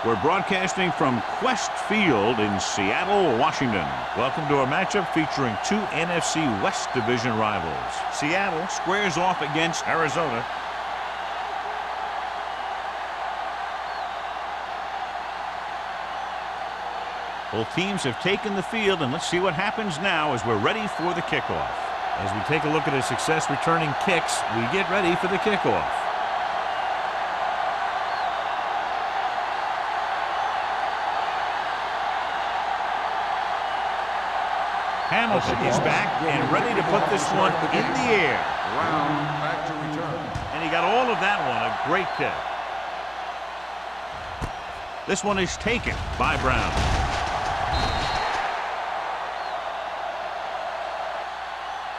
We're broadcasting from Quest Field in Seattle, Washington. Welcome to a matchup featuring two NFC West Division rivals. Seattle squares off against Arizona. Both teams have taken the field, and let's see what happens now as we're ready for the kickoff. As we take a look at his success returning kicks, we get ready for the kickoff. Hamilton is back and ready to put this one in the air. Brown back to return. And he got all of that one. A great kick. This one is taken by Brown.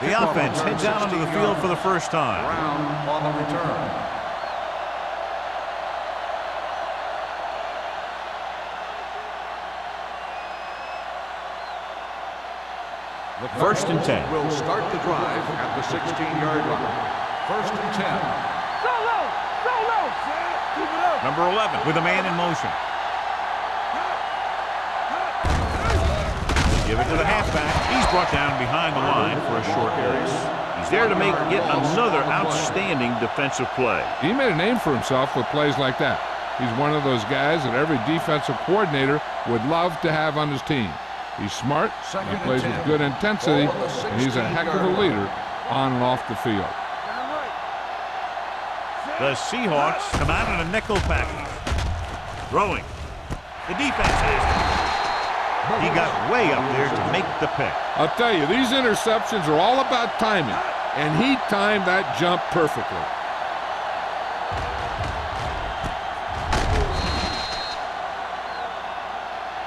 The offense heads out onto the field for the first time. Brown on the return. First and 10. Will start the drive at the 16-yard line. First and 10. Go low! Go low! Keep it up! Number 11 with a man in motion. Give it to the halfback. He's brought down behind the line for a short area. He's there to make yet another outstanding defensive play. He made a name for himself with plays like that. He's one of those guys that every defensive coordinator would love to have on his team. He's smart, he plays with good intensity, and he's a heck of a leader on and off the field. The Seahawks come out in a nickel package. Throwing. The defense has it. He got way up there to make the pick. I'll tell you, these interceptions are all about timing, and he timed that jump perfectly.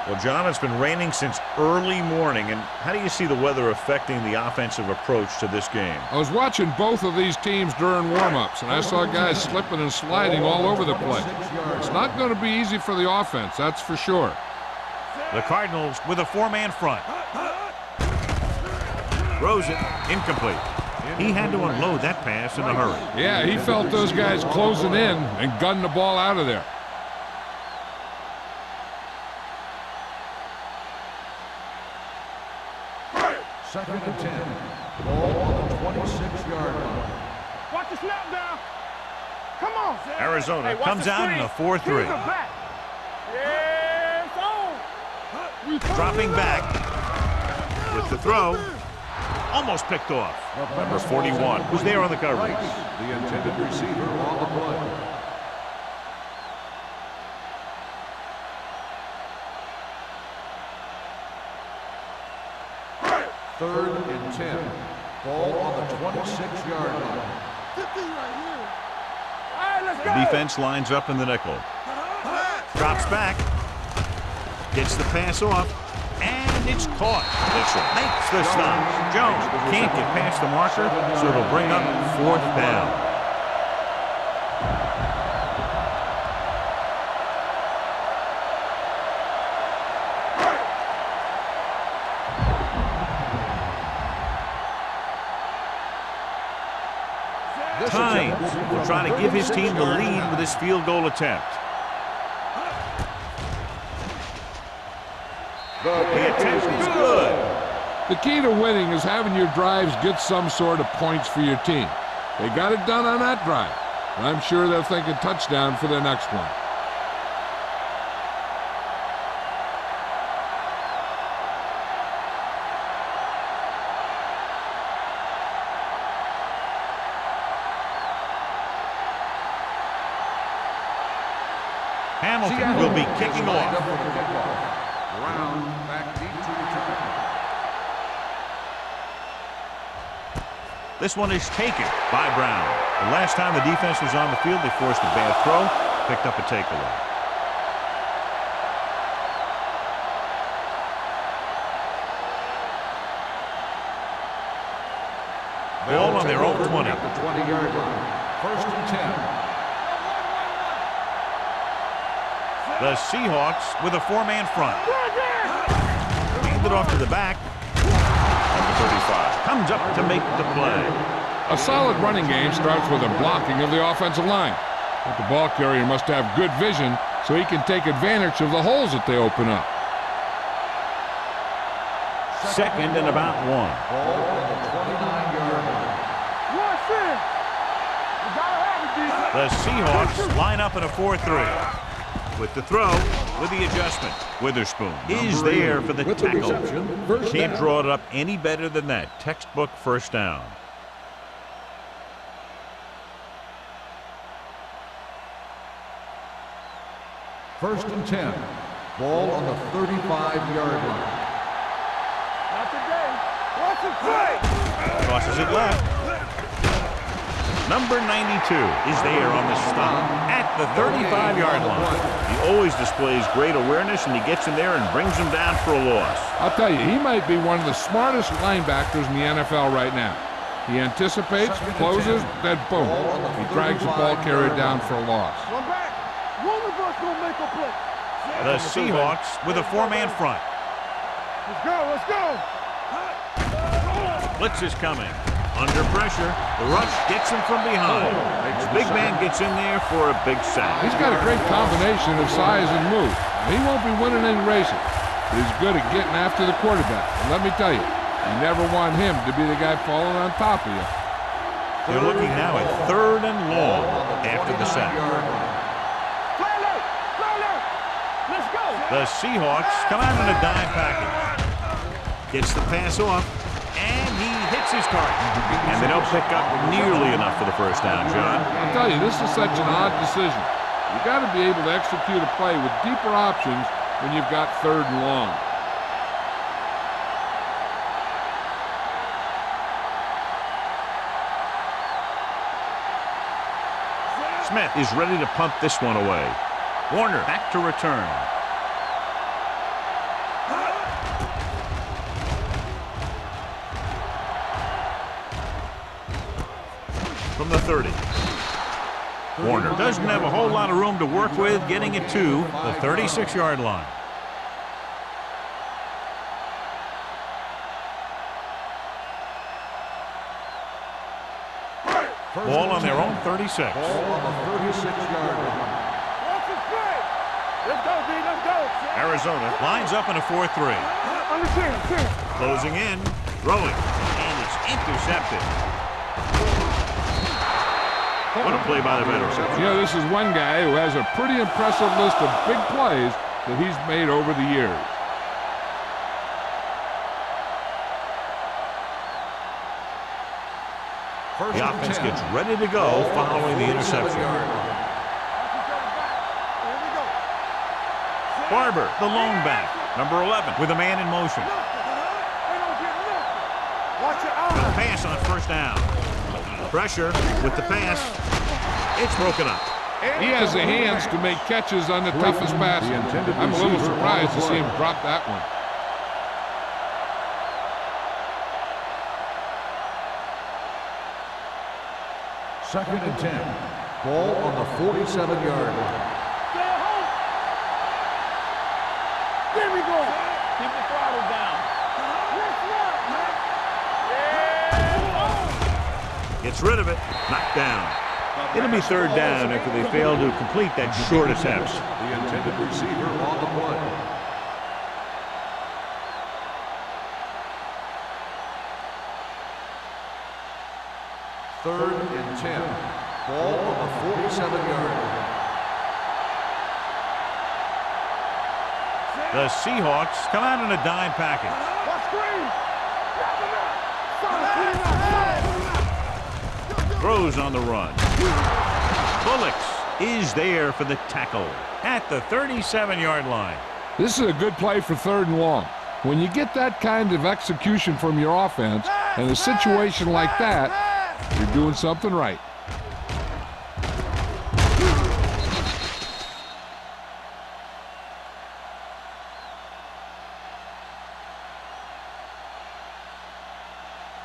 Well, John, it's been raining since early morning, and how do you see the weather affecting the offensive approach to this game? I was watching both of these teams during warm-ups, and I saw guys slipping and sliding all over the place. It's not going to be easy for the offense, that's for sure. The Cardinals with a four-man front. Throws it, incomplete. He had to unload that pass in a hurry. Yeah, he felt those guys closing in and gunned the ball out of there. Second and 10. Ball on the 26-yard line. Watch the snap down. Come on. Arizona comes out in a 4-3. Yeah, it's on. Dropping back with the throw. Almost picked off. Number 41 was there on the coverage. The intended receiver on the play. Third and 10. Ball on the 26-yard line. The defense lines up in the nickel. Drops back. Gets the pass off. And it's caught. Makes the stop. Jones can't get past the marker, so it'll bring up fourth down. Hines will try to give his team the lead with his field goal attempt. The attempt is good. The key to winning is having your drives get some sort of points for your team. They got it done on that drive, and I'm sure they'll think a touchdown for their next one. Hamilton will be kicking off. Brown back deep to return. This one is taken by Brown. The last time the defense was on the field, they forced a bad throw, picked up a takeaway. Ball on their own 20. At the 20-yard line. First and 10. The Seahawks with a four-man front. Hand it off to the back. Number 35 comes up to make the play. A solid running game starts with a blocking of the offensive line. But the ball carrier must have good vision so he can take advantage of the holes that they open up. Second and about 1. Ball on the 29-yard line. Rush in. You gotta have it, D. The Seahawks line up in a 4-3. With the throw, with the adjustment, Witherspoon is there for the tackle. Can't draw it up any better than that. Textbook first down. First and 10. Ball on the 35-yard line. Not today. Watch it play. Crosses it left. Number 92 is there on the stop at the 35-yard line. He always displays great awareness, and he gets in there and brings him down for a loss. I'll tell you, he might be one of the smartest linebackers in the NFL right now. He anticipates, closes, then boom, he drags the ball carrier down for a loss. One back. One of us gonna make a play. The Seahawks with a 4-man front. Let's go. Let's go. Blitz is coming. Under pressure, the rush gets him from behind. The big man gets in there for a big sack. He's got a great combination of size and move. He won't be winning any races, but he's good at getting after the quarterback. And let me tell you, you never want him to be the guy falling on top of you. They're looking now at 3rd and long after the sack. Let's go. The Seahawks come out in a dime package. Gets the pass off, and he hits his target. And they don't pick up nearly enough for the first down, John. I'll tell you, this is such an odd decision. You got to be able to execute a play with deeper options when you've got 3rd and long. Smith is ready to punt this one away. Warner back to return. From the 30. Warner doesn't have a whole lot of room to work with, getting it to the 36-yard line. Ball on their own 36. Ball on the 36-yard line. Watch it play. Let's go, D. Let's go. Arizona lines up in a 4-3. Understand. Closing in, throwing, and it's intercepted. What a play by the veteran. You know, this is one guy who has a pretty impressive list of big plays that he's made over the years. The offense gets ready to go following the interception. Barber, the lone back, number 11, with a man in motion. Watch it out. The pass on first down. Pressure with the pass. It's broken up. He has the hands to make catches on the toughest passes. I'm a little surprised to see him drop that one. Second and 10. Ball on the 47-yard line. Stay home. There we go. Keep the throttle down. Gets rid of it. Knocked down. It'll be 3rd down after they fail to complete that short attempt. The intended receiver on the play. Third and 10. Ball on the 47-yard line. The Seahawks come out in a dime package. Watch screen. Throws on the run. Bullocks is there for the tackle at the 37-yard line. This is a good play for 3rd and long. When you get that kind of execution from your offense in a situation like that, you're doing something right.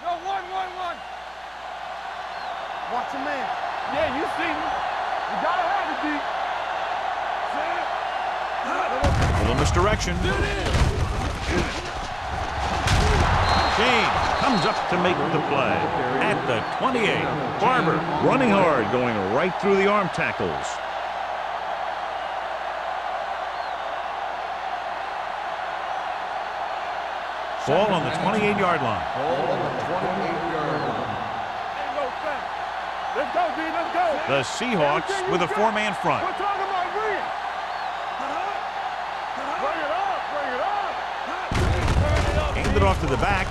Go, one. Watch a man. Yeah, you see me. You gotta have it, D. A little misdirection. Shane comes up to make the play at the 28. Barber running hard, going right through the arm tackles. Ball on the 28-yard line. Ball on the 28-yard line. Ain't no sense. Let's go, D. Let's go. The Seahawks with a four-man front. We're talking about Green. Bring it up. Bring it up. Turn it up. Handed off to the back.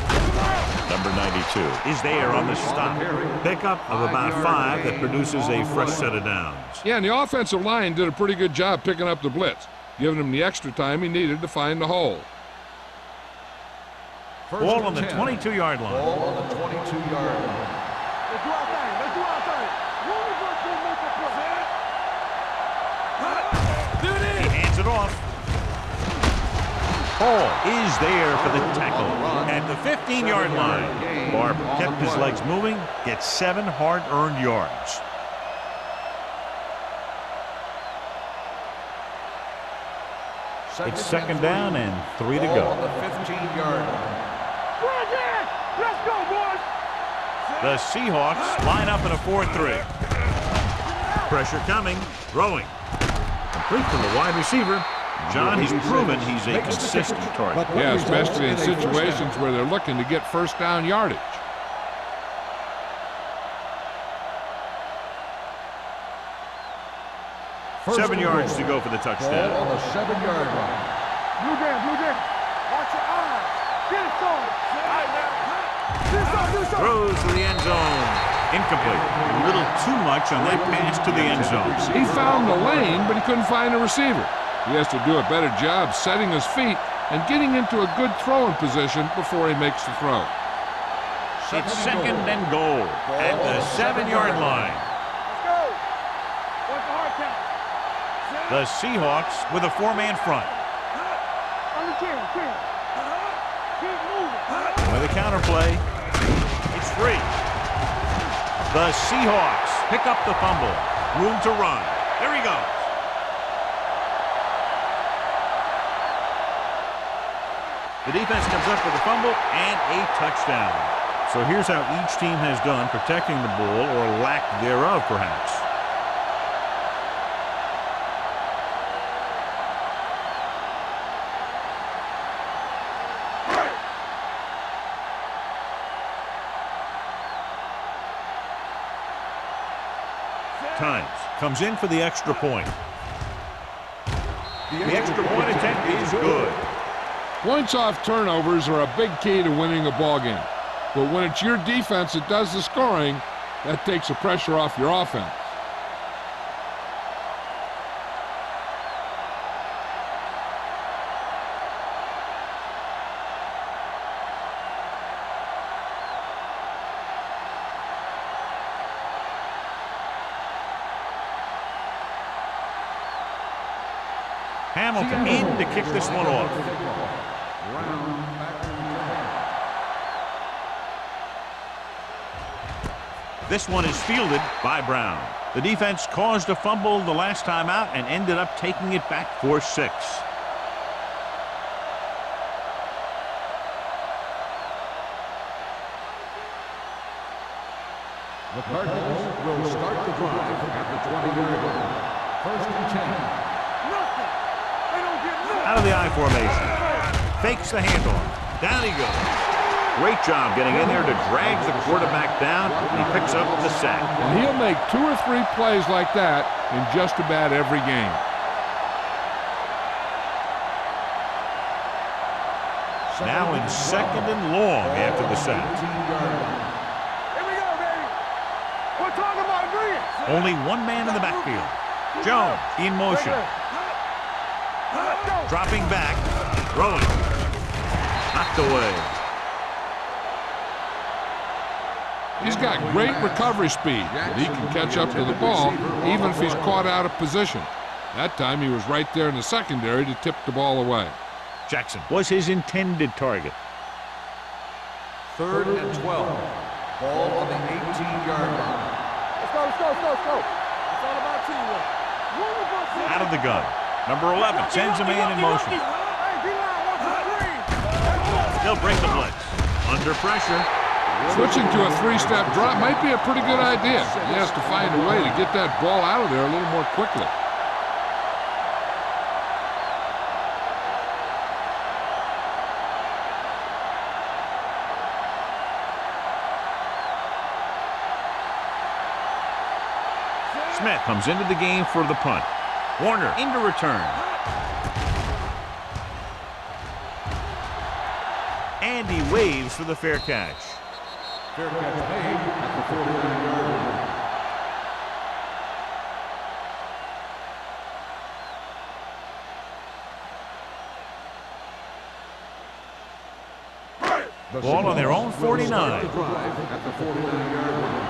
Number 92 is there on the stop. Pickup of about 5 that produces a fresh set of downs. Yeah, and the offensive line did a pretty good job picking up the blitz, giving him the extra time he needed to find the hole. Ball on the 22-yard line. Ball on the 22-yard line. Let's do our thing. Let's do our thing. One of us will make a play. He hands it off. Hall is there for the tackle at the 15-yard line. Barber kept his legs moving, gets 7 hard-earned yards. It's second down and 3 to go. On the 15-yard line. Let's go, boys. The Seahawks line up in a 4-3. Pressure coming, throwing. Complete to the wide receiver. John, he's proven he's a consistent target. Yeah, especially in situations where they're looking to get first down yardage. First 7 yards to go for the Ball touchdown. on the 7-yard line. Blue jam. Watch your eyes. Get it going. All right, now. Do something. Throws to the end zone. Incomplete. A little too much on that pass to the end zone. He found the lane, but he couldn't find a receiver. He has to do a better job setting his feet and getting into a good throwing position before he makes the throw. It's second and goal at the 7-yard line. Let's go. What's the hard count? The Seahawks with a 4-man front. On the 10. Keep moving. With a counterplay, it's free. The Seahawks pick up the fumble. Room to run. There he goes. The defense comes up with a fumble and a touchdown. So here's how each team has done protecting the ball, or lack thereof, perhaps. Times comes in for the extra point. The extra point attempt is good. Points off turnovers are a big key to winning a ball game. But when it's your defense that does the scoring, that takes the pressure off your offense. Hamilton in to kick this one off. This one is fielded by Brown. The defense caused a fumble the last time out and ended up taking it back for 6. The Cardinals will start the drive at the 20-yard line. First and 10. Nothing. They don't get nothing. Out of the I formation. Fakes the handoff. Down he goes. Great job getting in there to drag the quarterback down, and he picks up the sack. And he'll make 2 or 3 plays like that in just about every game. Now in second and long after the sack. 18-yard line. Here we go, baby. We're talking about Green. Only one man in the backfield. Jones in motion. Let's go. Dropping back. Throwing. Knocked away. He's got great recovery speed, and he can catch up to the ball even if he's caught out of position. That time he was right there in the secondary to tip the ball away. Jackson was his intended target. Third and 12. Ball on the 18-yard line. Let's go. It's all about teamwork. One of us. Out of the gun. Number 11 sends a man in motion. Hey, D-line, watch the screen. They'll break the blitz. Under pressure. Switching to a 3-step drop might be a pretty good idea. He has to find a way to get that ball out of there a little more quickly. Smith comes into the game for the punt. Warner into return. And he waves for the fair catch. Fair catch made at the 49-yard line. Ball on their own 49. At the 49-yard line.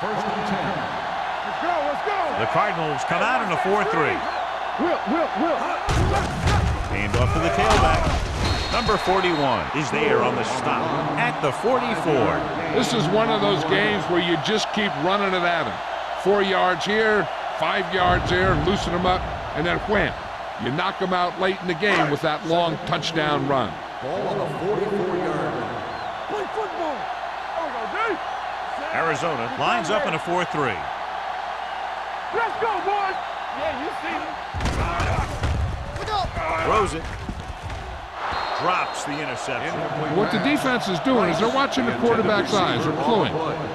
First and 10. Let's go, let's go. The Cardinals come out in a 4-3. Will. Hand off to the tailback. Number 41 is there on the stop at the 44. This is one of those games where you just keep running it at him. 4 yards here, 5 yards there, loosen them up, and then wham. You knock them out late in the game with that long touchdown run. Ball on the 44-yard line. Play football. There we go, D. Arizona lines up in a 4-3. Let's go, boys. Yeah, you see me. Throws it. Drops the interception. What the defense is doing is they're watching the quarterback's eyes. They're cluing.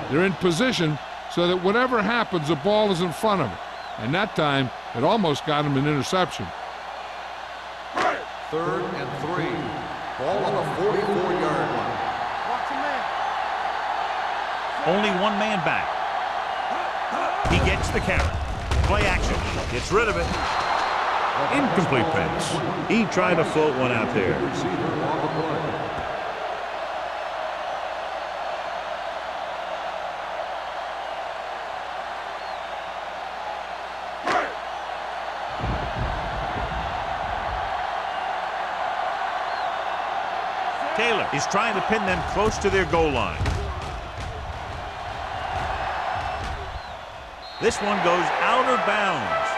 They're in position so that whatever happens, the ball is in front of them. And that time, it almost got him an interception. 3rd and 3. Ball on the 44-yard line. Watch your man. Only one man back. He gets the carry. Play action. Gets rid of it. Incomplete pass. He tried to float one out there. Receiver on the play. Taylor is trying to pin them close to their goal line. This one goes out of bounds.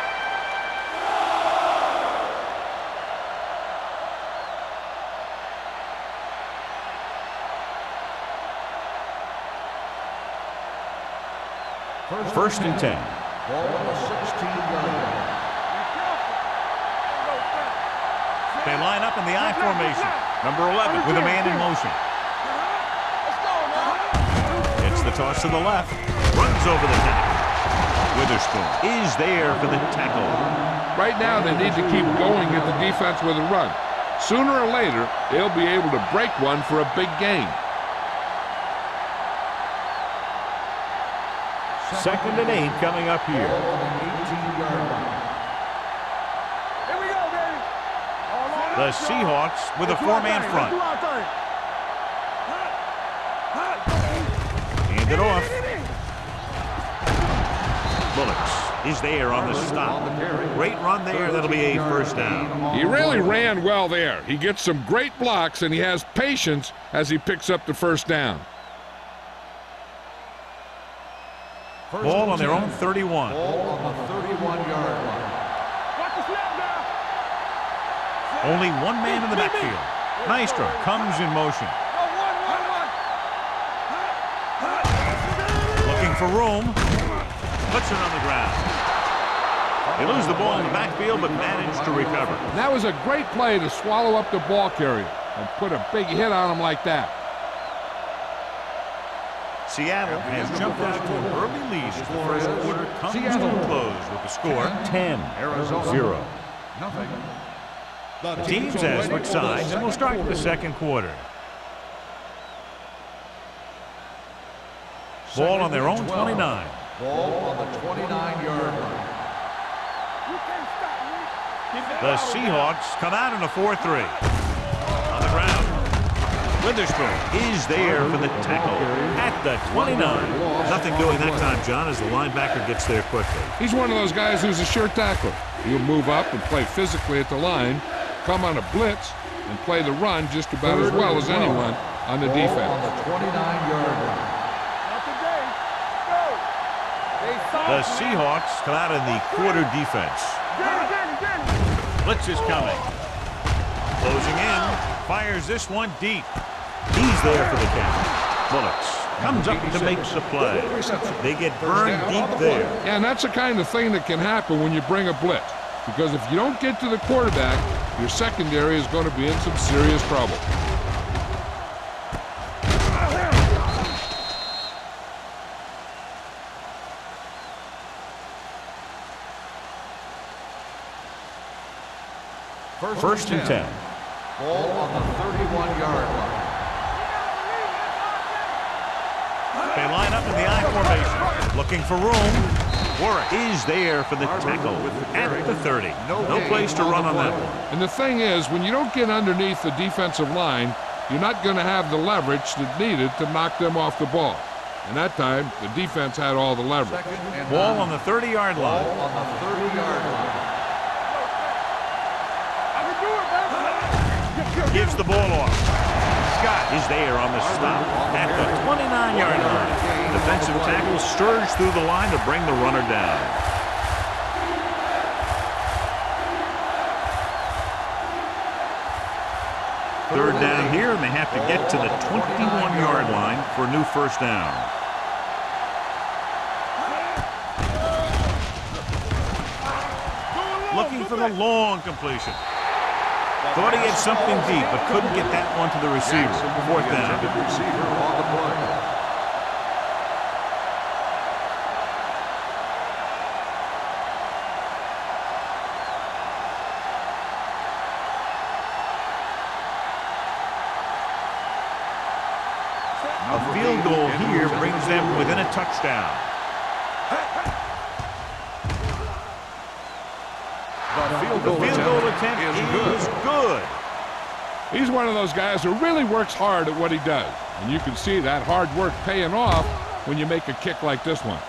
First and 10. Ball on the 16-yard line. They line up in the I formation. Number 11 with a man in motion. It's the toss to the left. Runs over the tackle. Witherspoon is there for the tackle. Right now, they need to keep going at the defense with a run. Sooner or later, they'll be able to break one for a big gain. Second and 8 coming up here. Ball on the 18-yard line. Here we go, baby. The Seahawks with a four-man front. Hand it off. Bullocks is there on the stop. Great run there. That'll be a first down. He really ran well there. He gets some great blocks, and he has patience as he picks up the first down. Ball on their own 31. Ball on the 31-yard line. Watch the snap now. Only one man in the backfield. Maestro comes in motion. Looking for room. Puts it on the ground. They lose the ball in the backfield, but manage to recover. That was a great play to swallow up the ball carrier and put a big hit on him like that. Seattle has jumped out to an early lead as the first quarter comes to a close with the score 10-0. Nothing. The teams have switched sides, and we'll start with the second quarter. Ball on their own 29. Ball on the 29-yard line. The Seahawks come out in a 4-3. On the ground. Witherspoon is there for the tackle at the 29. Nothing doing that time, John, as the linebacker gets there quickly. He's one of those guys who's a sure tackler. He'll move up and play physically at the line, come on a blitz, and play the run just about as well as anyone on the defense. Ball on the 29-yard line. The Seahawks come out in the quarter defense. Blitz is coming. Closing in. Fires this one deep. He's there for the catch. Bullocks comes up to make the play. They get burned deep there. Yeah, and that's the kind of thing that can happen when you bring a blitz. Because if you don't get to the quarterback, your secondary is going to be in some serious trouble. First and 10. Ball on the 31-yard line. They line up in the I formation, looking for room. Warwick is there for the tackle at the 30. No place to run on that one. And the thing is, when you don't get underneath the defensive line, you're not going to have the leverage that's needed to knock them off the ball. And that time, the defense had all the leverage. Ball on the 30-yard line. Ball on the 30-yard line. Gives the ball off. Scott is there on the stop at the 29-yard line. Defensive tackle surged through the line to bring the runner down. Third down here, and they have to get to the 21-yard line for a new first down. Looking for the long completion. Thought he had something deep, but couldn't get that one to the receiver. Fourth down. Receiver on the play. A field goal here brings them within a touchdown. The field goal attempt is good. He's one of those guys who really works hard at what he does. And you can see that hard work paying off when you make a kick like this one.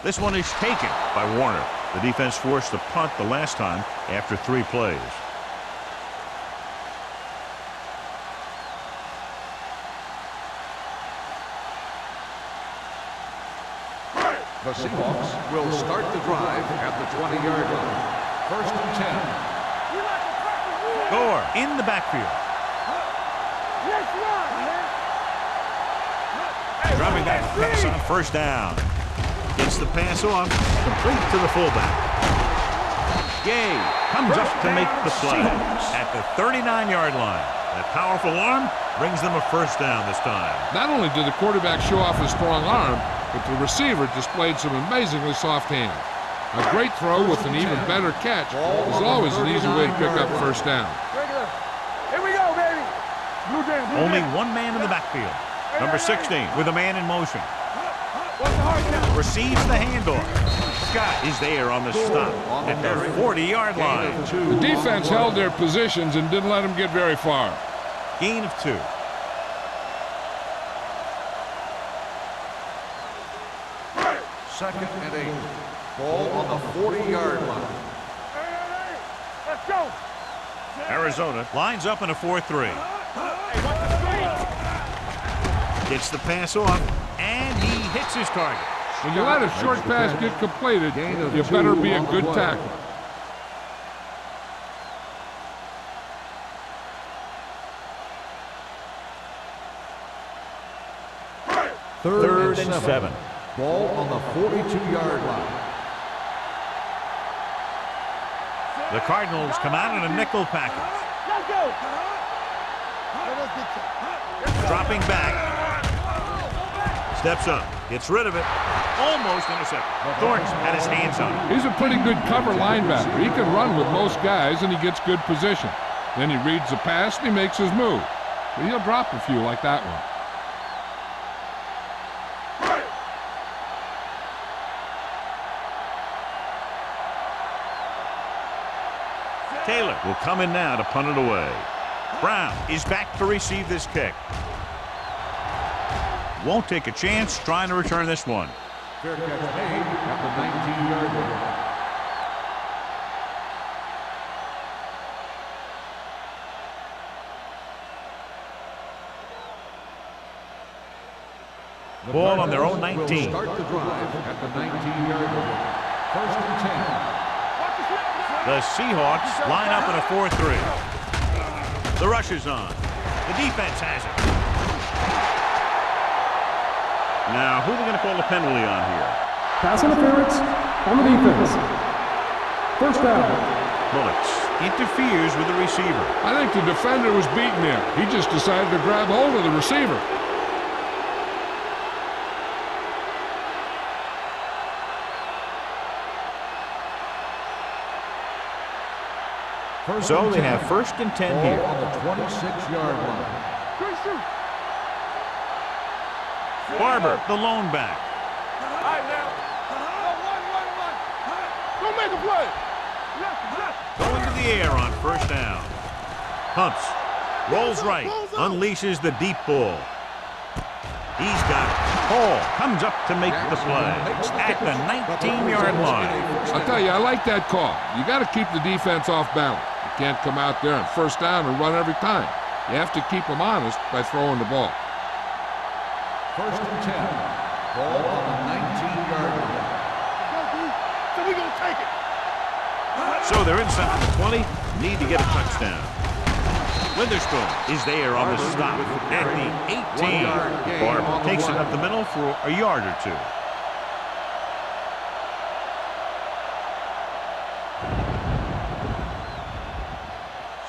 This one is taken by Warner. The defense forced to punt the last time after 3 plays. The Seahawks will start the drive at the 20-yard line. First and 10. Gore in the backfield. Dropping back pass on first down. Gets the pass off, complete to the fullback. Gay comes up to make the play at the 39-yard line. That powerful arm brings them a first down this time. Not only did the quarterback show off his strong arm, but the receiver displayed some amazingly soft hands. A great throw with an even better catch is always an easy way to pick up first down. Here we go, baby. Only one man in the backfield. Number 16 with a man in motion. Receives the handoff. Scott is there on the stop at the 40-yard line. The defense held their positions and didn't let them get very far. Gain of 2. Second and 8. Ball on the 40-yard line. Let's go. Arizona lines up in a 4-3. Gets the pass off, and he hits his target. When you let a short pass get completed, you better be a good tackler. Third and 7. Ball on the 42-yard line. The Cardinals come out in a nickel package. Let's go. Dropping back. Steps up. Gets rid of it. Almost intercepted. Thornton had his hands on it. He's a pretty good cover linebacker. He can run with most guys, and he gets good position. Then he reads the pass, and he makes his move. But he'll drop a few like that one. Taylor will come in now to punt it away. Brown is back to receive this kick. Won't take a chance trying to return this one. Fair catch made at the 19-yard line. Ball on their own Will 19. start the drive at the 19-yard line. First and 10. The Seahawks line up in a 4-3. The rush is on. The defense has it. Now, who are they going to call a penalty on here? Pass interference on the defense. First down. Bullets interferes with the receiver. I think the defender was beaten there. He just decided to grab hold of the receiver. So they have 1st and 10 here. On the 26-yard line. Barber, the lone back. All right, now. Go make a play. Going to the air on 1st down. Pumps. Rolls right. Unleashes the deep ball. He's got it. Hall comes up to make the play at the 19-yard line. I'll tell you, I like that call. You got to keep the defense off balance. You can't come out there on 1st down and run every time. You have to keep them honest by throwing the ball. 1st and 10. Ball on the 19-yard line. So we're going to take it. So they're inside the 20. Need to get a touchdown. Witherspoon is there on the stop at the 18. Barber takes it up the middle for a yard or 2.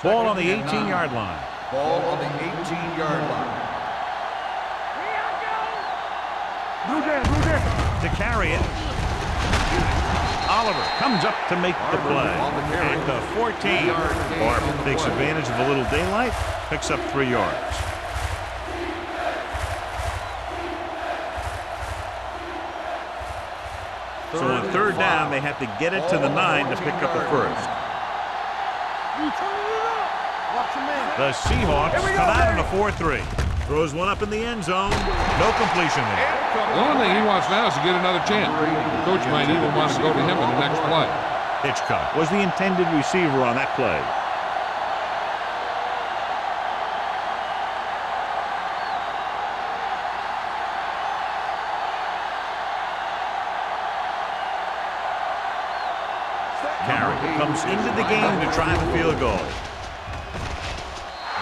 Ball on the 18-yard line. Ball on the 18-yard line. Blue there. To carry it. Oliver comes up to make the play at the 14. Barber takes advantage of a little daylight, picks up 3 yards. So on 3rd down, they have to get it to the 9 to pick up the 1st. The Seahawks come out in a 4-3. Throws one up in the end zone. No completion there. The only thing he wants now is to get another chance. The coach might even want to go to him in the next play. Hitchcock was the intended receiver on that play. Carey comes into the game to try the field goal.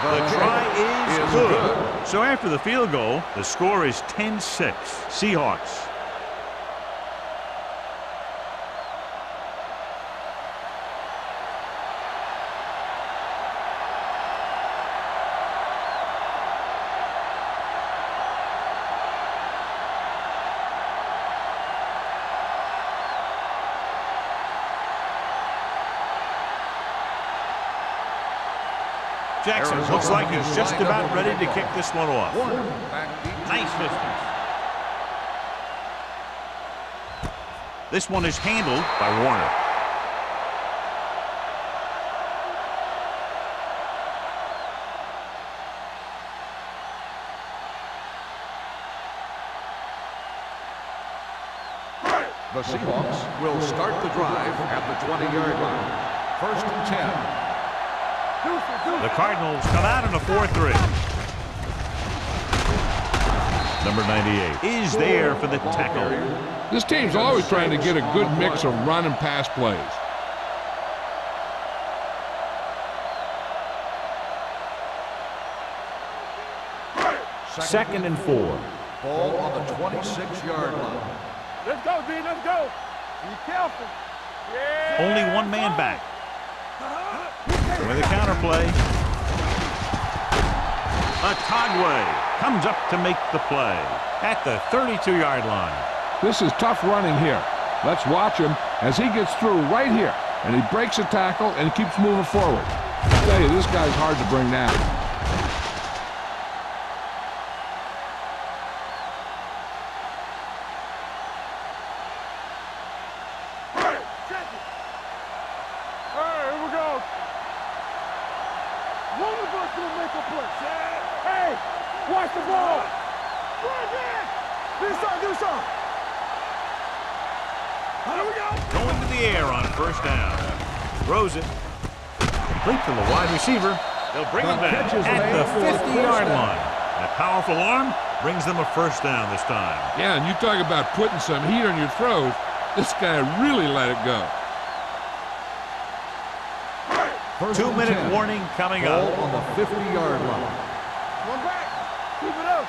The try is good. So after the field goal, the score is 10-6. Seahawks. Jackson looks like he's just about ready to kick this one off. Nice distance. This one is handled by Warner. The Seahawks will start the drive at the 20-yard line. 1st and 10. The Cardinals come out in a 4-3. Number 98 is there for the tackle. This team's always trying to get a good mix of run and pass plays. Second and 4. Ball on the 26-yard line. Let's go, D. Let's go. Be careful. Yeah. Only one man back. With a counterplay. Atagwe comes up to make the play at the 32-yard line. This is tough running here. Let's watch him as he gets through right here. And he breaks a tackle and keeps moving forward. I tell you, this guy's hard to bring down. Watch the ball. Do something. Here we go. Going to the air on 1st down. Throws it. Complete to the wide receiver. They'll bring him back at the 50-yard line. That powerful arm brings them a 1st down this time. Yeah, and you talk about putting some heat on your throws. This guy really let it go. First and 2-minute 10. warning coming Ball up. on the 50-yard line. One back. Keep it up.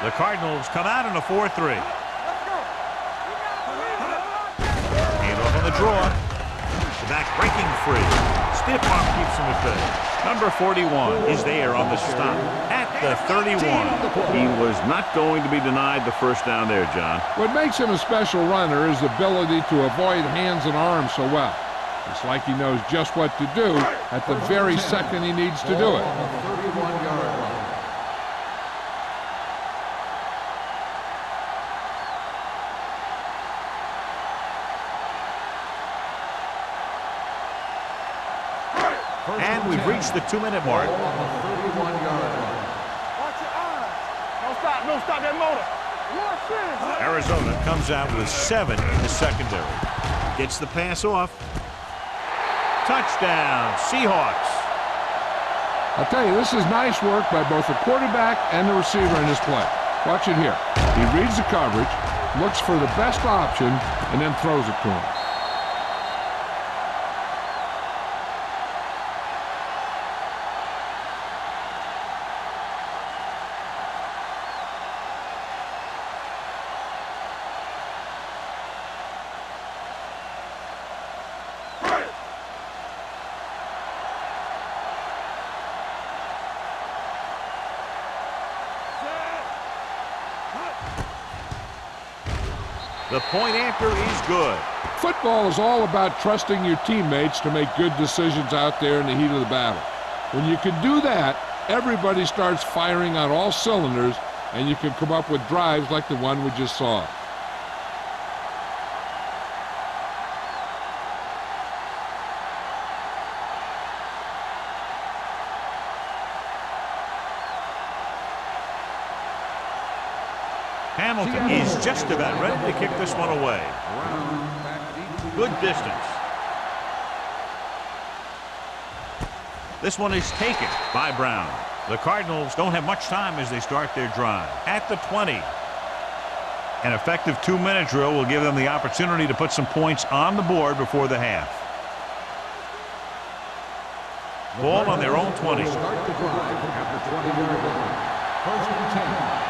The Cardinals come out in a 4-3. Let's go. Handoff on the draw. The back breaking free. Stiff arm keeps him at bay. Number 41 is there on the stop at the 31. He was not going to be denied the first down there, John. What makes him a special runner is the ability to avoid hands and arms so well. It's like he knows just what to do at the very second he needs to do it. On the 31-yard line. And we've reached the 2-minute mark. Ball on the 31-yard line. Watch your eyes. Don't stop that motor. Watch this. Arizona comes out with 7 in the secondary. Gets the pass off. Touchdown, Seahawks. I'll tell you, this is nice work by both the quarterback and the receiver in this play. Watch it here. He reads the coverage, looks for the best option, and then throws it to him. The point after is good. Football is all about trusting your teammates to make good decisions out there in the heat of the battle. When you can do that, everybody starts firing on all cylinders, and you can come up with drives like the one we just saw. Hamilton is just about ready to kick this one away. Good distance. This one is taken by Brown. The Cardinals don't have much time as they start their drive. At the 20. An effective 2-minute drill will give them the opportunity to put some points on the board before the half. Ball on their own 20. Start the drive at the 20-yard line. First and 10.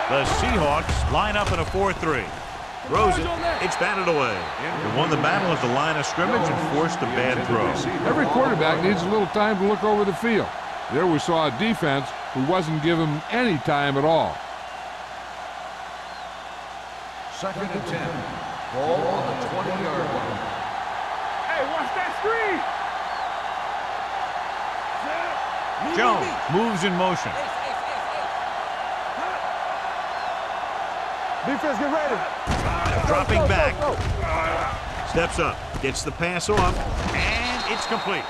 The Seahawks line up in a 4-3. Throws it. It's batted away. They won the battle at the line of scrimmage and forced a bad throw. Every quarterback needs a little time to look over the field. There we saw a defense who wasn't given any time at all. Second and 10. Ball on the 20-yard line. Hey, watch that screen. Jones moves in motion. Defense, get ready. Dropping Go, go, back. go, go. Steps up. Gets the pass off. And it's complete.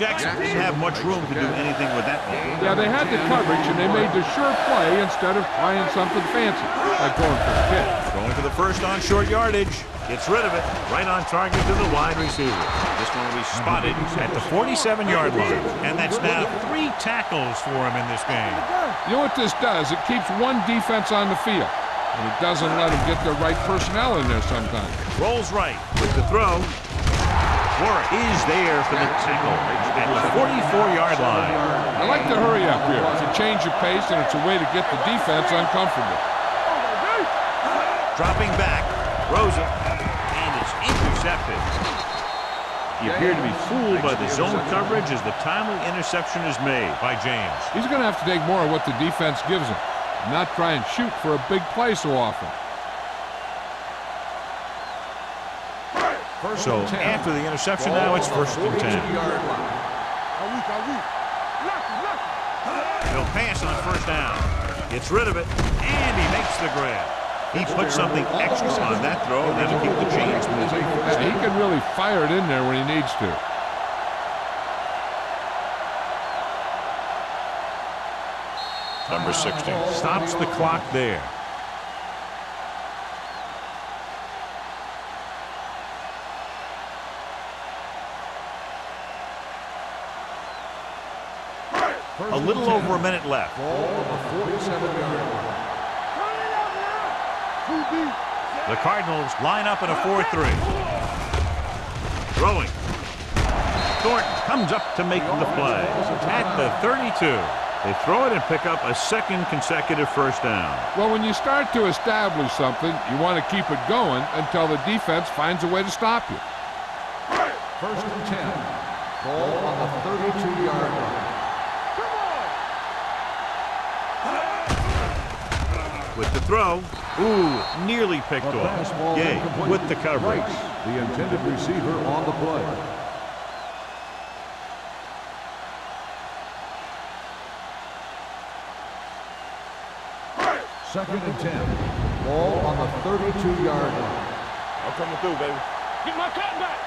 Jackson didn't have much room to do anything with that ball. Yeah, they had the coverage, and they made the sure play instead of trying something fancy, like going for a kick. Going for the first on short yardage. Gets rid of it. Right on target to the wide receiver. This one will be spotted at the 47-yard line. And that's now 3 tackles for him in this game. You know what this does? It keeps one defense on the field, and it doesn't let them get the right personnel in there sometimes. Rolls right with the throw. Warwick is there for the tackle at the 44-yard line. I like to hurry up here. It's a change of pace, and it's a way to get the defense uncomfortable. Dropping back, throws it, and it's intercepted. He appeared to be fooled by the zone coverage as the timely interception is made by James. He's going to have to take more of what the defense gives him, and not try and shoot for a big play so often. So after the interception now, it's first and 10. He'll pass on first down. Gets rid of it, and he makes the grab. He put something extra on that throw, and that'll keep the chains moving. Yeah, he can really fire it in there when he needs to. Number 60 stops the clock there. A little over a minute left. Ball on the 47-yard line. The Cardinals line up in a 4-3. Throwing. Thornton comes up to make the play. At the 32. They throw it and pick up a second consecutive first down. Well, when you start to establish something, you want to keep it going until the defense finds a way to stop you. First and 10. Ball on the 32-yard line. With the throw. Ooh, nearly picked off. Yay, with the coverage. The intended receiver on the play. Second and 10. Ball on the 32-yard line. I'm coming through, baby. Get my cut back.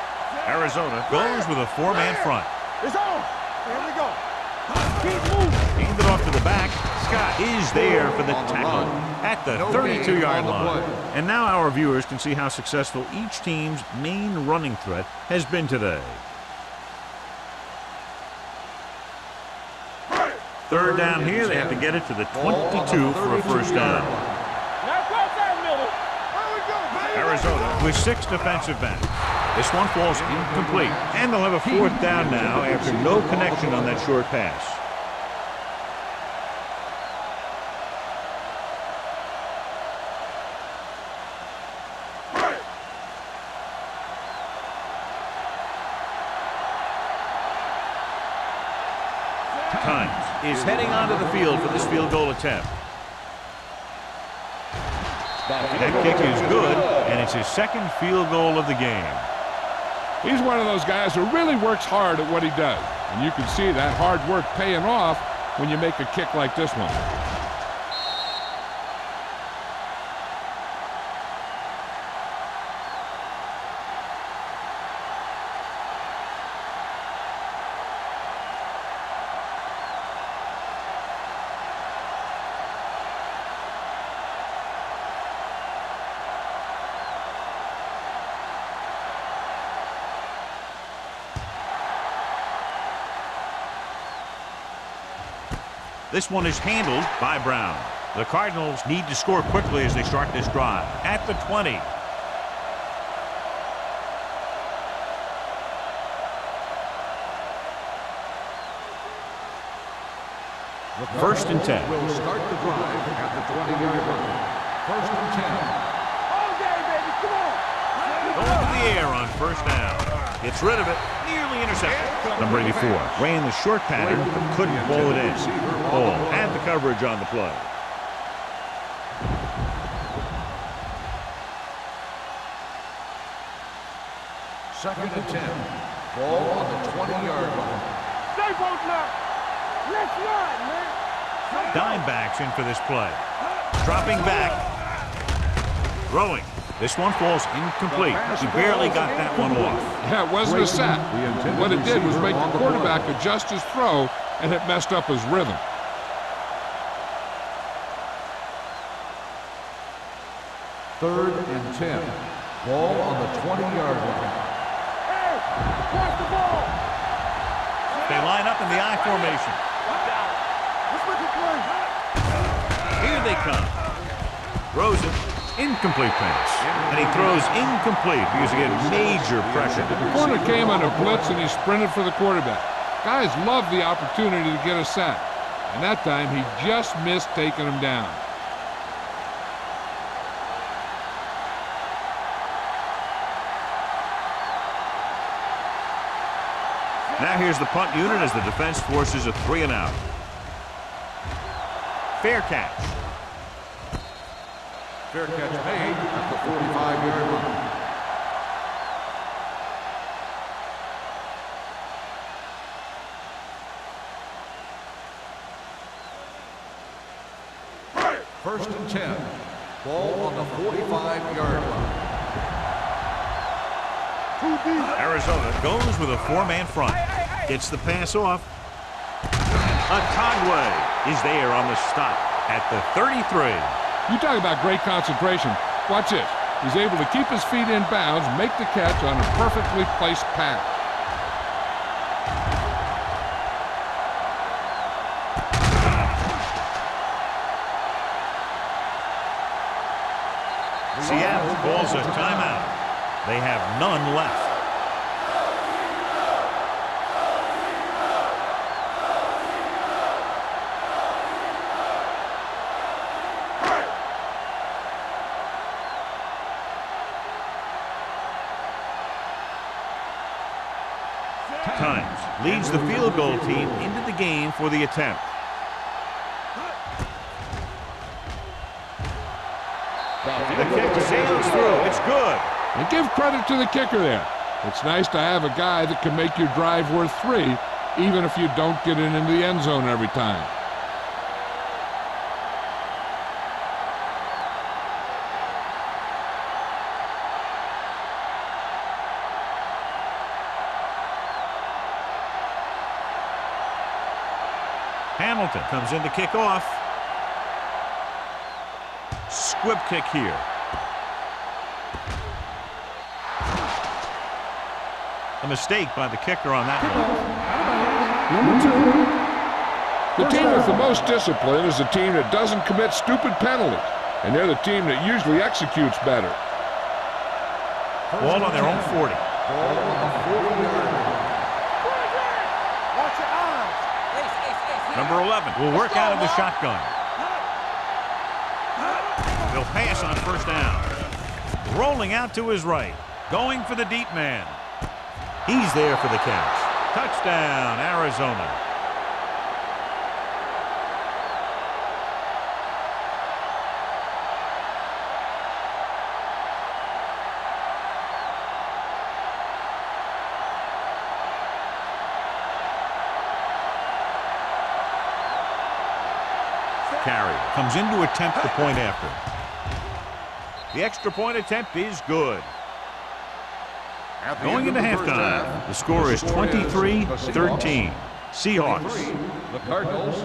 Arizona goes with a four-man front. It's on. Here we go. Keep moving. Hand it off to the back. Scott is there for the tackle at the 32-yard line. And now our viewers can see how successful each team's main running threat has been today. Third down here, they have to get it to the 22 for a first down. Now cross that middle. Here we go, baby. Arizona with 6 defensive backs. This one falls incomplete, and they'll have a fourth down now after no connection on that short pass. Times is heading onto the field for this field goal attempt. That kick is good, and it's his second field goal of the game. He's one of those guys who really works hard at what he does. And you can see that hard work paying off when you make a kick like this one. This one is handled by Brown. The Cardinals need to score quickly as they start this drive. At the 20. First and 10. Will start the drive at the 20-yard line. First and 10. All day, baby. Come on. Going to the air on first down. Gets rid of it. Nearly intercepted. Number 84 ran the short pattern but couldn't pull it in. Ball had the coverage on the play. Second and 10. Ball on the 20-yard line. Stay both now. Let's run, man. Dimebacks in for this play. Dropping back. Throwing. This one falls incomplete. He barely got that one off. Yeah, it wasn't a sack. What it did was make the quarterback adjust his throw, and it messed up his rhythm. Third and 10. Ball on the 20-yard line. Hey, watch the ball. They line up in the I formation. Let's make it play. Here they come. Throws it. Incomplete pass. And he throws incomplete because he had major pressure. The corner came on a blitz, and he sprinted for the quarterback. Guys love the opportunity to get a sack. And that time, he just missed taking him down. Now here's the punt unit as the defense forces a 3-and-out. Fair catch. Fair catch made at the 45-yard line. First and 10. Ball on the 45-yard line. Arizona goes with a four-man front. Gets the pass off. Conway is there on the stop at the 33. You talk about great concentration. Watch this. He's able to keep his feet in bounds, make the catch on a perfectly placed pass. Seattle half calls a timeout. They have none left. Times leads the field goal team into the game for the attempt. The kick sails through. It's good. And give credit to the kicker there. It's nice to have a guy that can make your drive worth 3, even if you don't get it into the end zone every time. Hamilton comes in to kick off. Squib kick here. A mistake by the kicker on that one. The team with the most discipline is the team that doesn't commit stupid penalties, and they're the team that usually executes better. Ball on their own 40. Ball on the 40-yard line. Watch your eyes. Number 11 will work out of the shotgun. They'll pass on first down. Rolling out to his right. Going for the deep man. He's there for the catch. Touchdown, Arizona. Carry comes in to attempt the point after. The extra point attempt is good. Going into halftime, the score is 23-13. Seahawks. The Cardinals,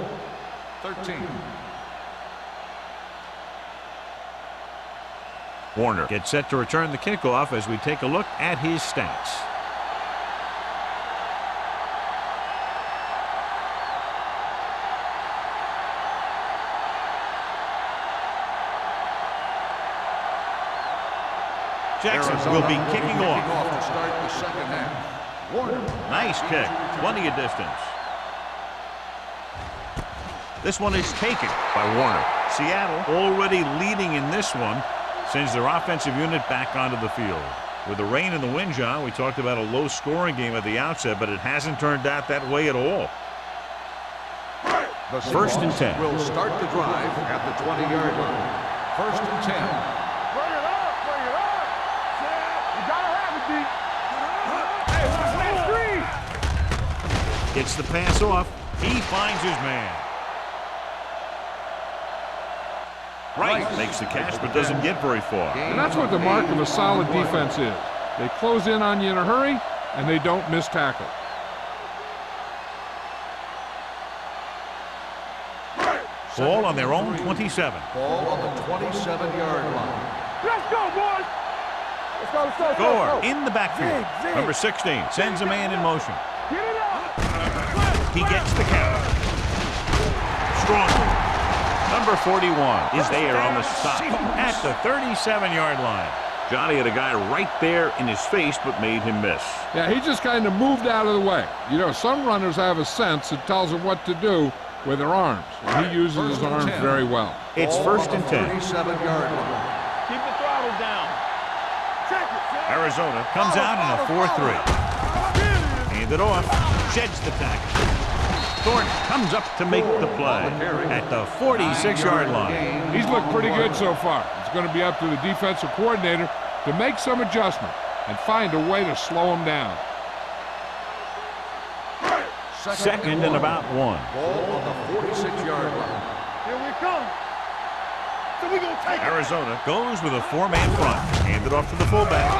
13. Warner gets set to return the kickoff as we take a look at his stats. Jackson will be kicking off. To start the second half. Warner. Nice kick. Plenty of distance. This one is taken by Warner. Seattle already leading in this one, sends their offensive unit back onto the field. With the rain and the wind, John, we talked about a low-scoring game at the outset, but it hasn't turned out that way at all. The First and 10. Will start the drive at the 20-yard line. First and 10. Bring it up. Bring it up. You gotta have it, D. Hey, watch that screen. Gets the pass off. He finds his man. Right makes the catch, but doesn't get very far. And that's what the mark of a solid defense is. They close in on you in a hurry, and they don't miss tackle. Ball on their own 27. Ball on the 27-yard line. Let's go, boys. Let's go, let's go. Gore in the backfield. Zig. Number 16 sends a man in motion. Get it up. He gets the count. Strong. Number 41 is there on the stop at the 37-yard line. Johnny had a guy right there in his face, but made him miss. Yeah, he just kind of moved out of the way. You know, some runners have a sense that tells them what to do with their arms, and he uses his arms very well. It's first and 10. 37-yard line. Keep the throttle down. Check it. Arizona comes out in a 4-3. Hand it off. Sheds the tackle. Thornton comes up to make the play at the 46-yard line. He's looked pretty good so far. It's going to be up to the defensive coordinator to make some adjustment and find a way to slow him down. Second and about 1. Ball on the 46-yard line. Here we come. So we gonna take it. Arizona goes with a 4-man front. Hand it off to the fullback.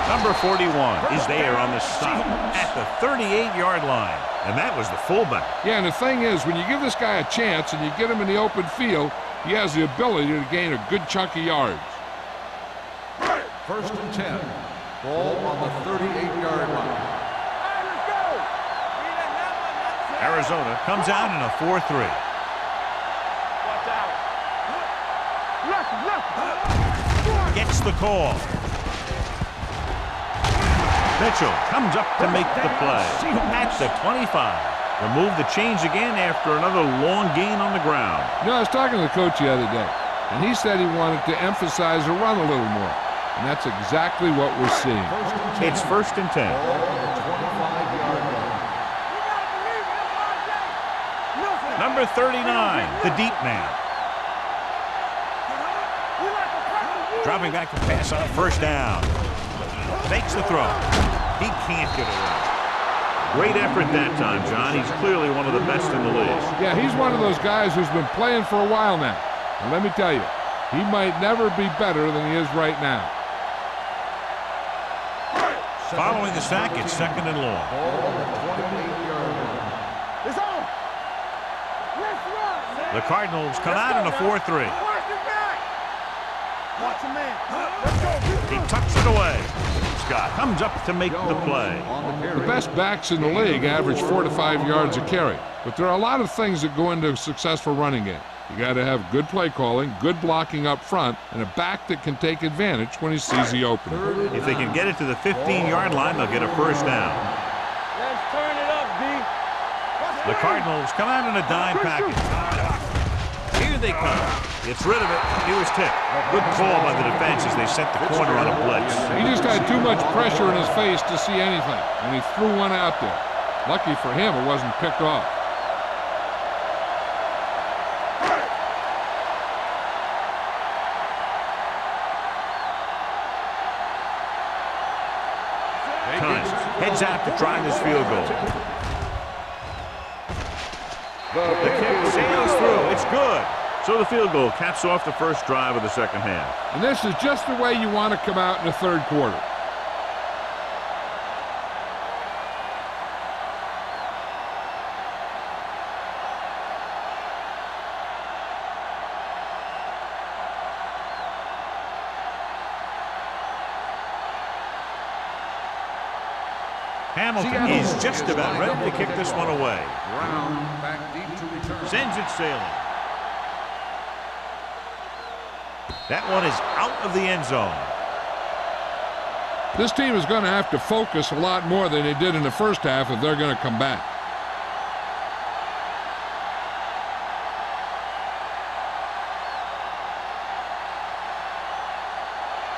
Number 41 is there on the stop at the 38-yard line. And that was the fullback. Yeah, and the thing is, when you give this guy a chance and you get him in the open field, he has the ability to gain a good chunk of yards. First and 10. Ball on the 38-yard line. Hey, let's go. Arizona comes out in a 4-3. Watch out. Gets the call. Mitchell comes up to make the play at the 25. Remove the chains again after another long gain on the ground. You know, I was talking to the coach the other day, and he said he wanted to emphasize the run a little more. And that's exactly what we're seeing. It's 1st and 10. Number 39, the deep man. Dropping back to pass on 1st down. Takes the throw. He can't get it right. Great effort that time, John. He's clearly one of the best in the league. Yeah, he's one of those guys who's been playing for a while now. And let me tell you, he might never be better than he is right now. Following the sack, it's 2nd and long. It's on. Let's run. The Cardinals come out in a 4-3. Watch a man. Let's go. He tucks it away. Scott comes up to make the play. The best backs in the league average 4 to 5 yards a carry. But there are a lot of things that go into a successful running game. You got to have good play calling, good blocking up front, and a back that can take advantage when he sees the opening. If they can get it to the 15-yard line, they'll get a 1st down. Let's turn it up, D. The Cardinals come out in a dime package. Here they come. Gets rid of it. He was tipped. Good call by the defense as they sent the corner on a blitz. He just had too much pressure in his face to see anything, and he threw one out there. Lucky for him, it wasn't picked off. Heads out to try this field goal. The kick sails through. It's good. So the field goal caps off the first drive of the 2nd half. And this is just the way you want to come out in the 3rd quarter. Hamilton is just about ready to kick this one away. Brown back deep to return. Sends it sailing. That one is out of the end zone. This team is going to have to focus a lot more than they did in the 1st half if they're going to come back.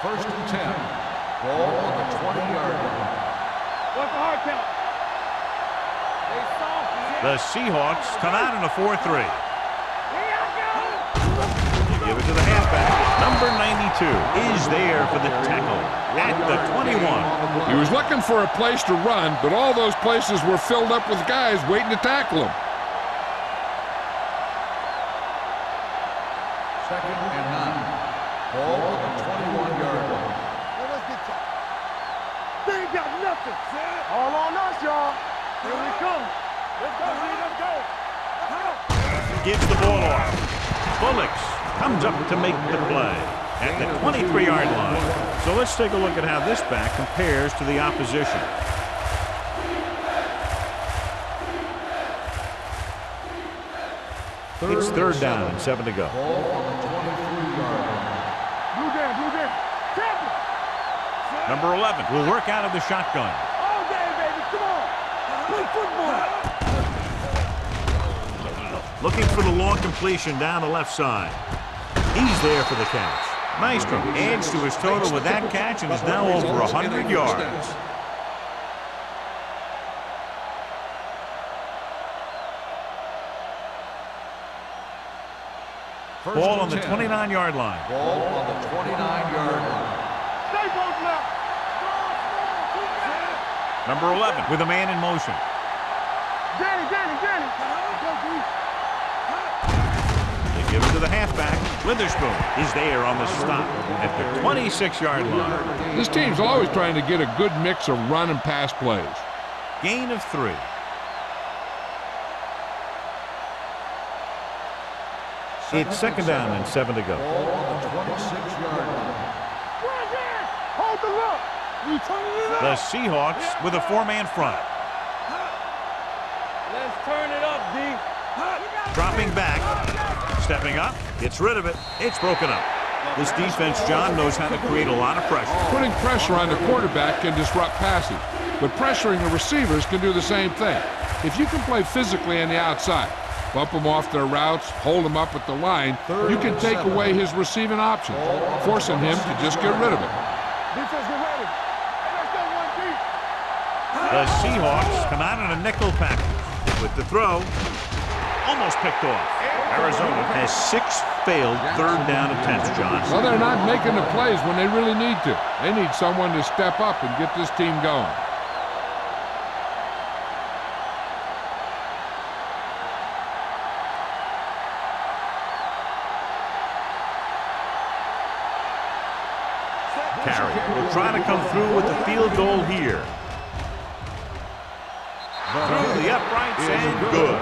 First and 10. Ball on the 20-yard line. What's the hard count? The Seahawks come out in a 4-3. You give it to the halfback. Number 92 is there for the tackle at the 21. He was looking for a place to run, but all those places were filled up with guys waiting to tackle him. 2nd and 9. Ball on the 21-yard line. Let's get that. They ain't got nothing. All on us, y'all. Here we come. Let's go, D. Let's go. Gives the ball off. Bullocks comes up to make the play at the 23-yard line. So let's take a look at how this back compares to the opposition. It's 3rd down and 7 to go. Ball on the 23-yard line. Blue down, blue down. Tap it. Number 11 will work out of the shotgun. All day, baby. Come on. Play football. Looking for the long completion down the left side. He's there for the catch. Maestro adds to his total with that catch and is now over 100 yards. Ball on the 29-yard line. Ball on the 29-yard line. Stay both left. Number 11 with a man in motion. Danny. They give it to the halfback. Witherspoon is there on the stop at the 26-yard line. This team's always trying to get a good mix of run and pass plays. Gain of 3. It's 2nd down and 7 to go. Ball on the 26-yard line. Hold the look. We turning it up. The Seahawks with a 4-man front. Let's turn it up, D. Dropping back. Stepping up. Gets rid of it. It's broken up. This defense, John, knows how to create a lot of pressure. Putting pressure on the quarterback can disrupt passing, but pressuring the receivers can do the same thing. If you can play physically on the outside, bump them off their routes, hold them up at the line, you can take away his receiving options, forcing him to just get rid of it. Defense, get ready. Hey, let's go one deep. The Seahawks come out in a nickel package with the throw. Almost picked off. Arizona has 6 failed third down attempts, John. Well, they're not making the plays when they really need to. They need someone to step up and get this team going. Carey will try to come through with the field goal here. Through the uprights and good.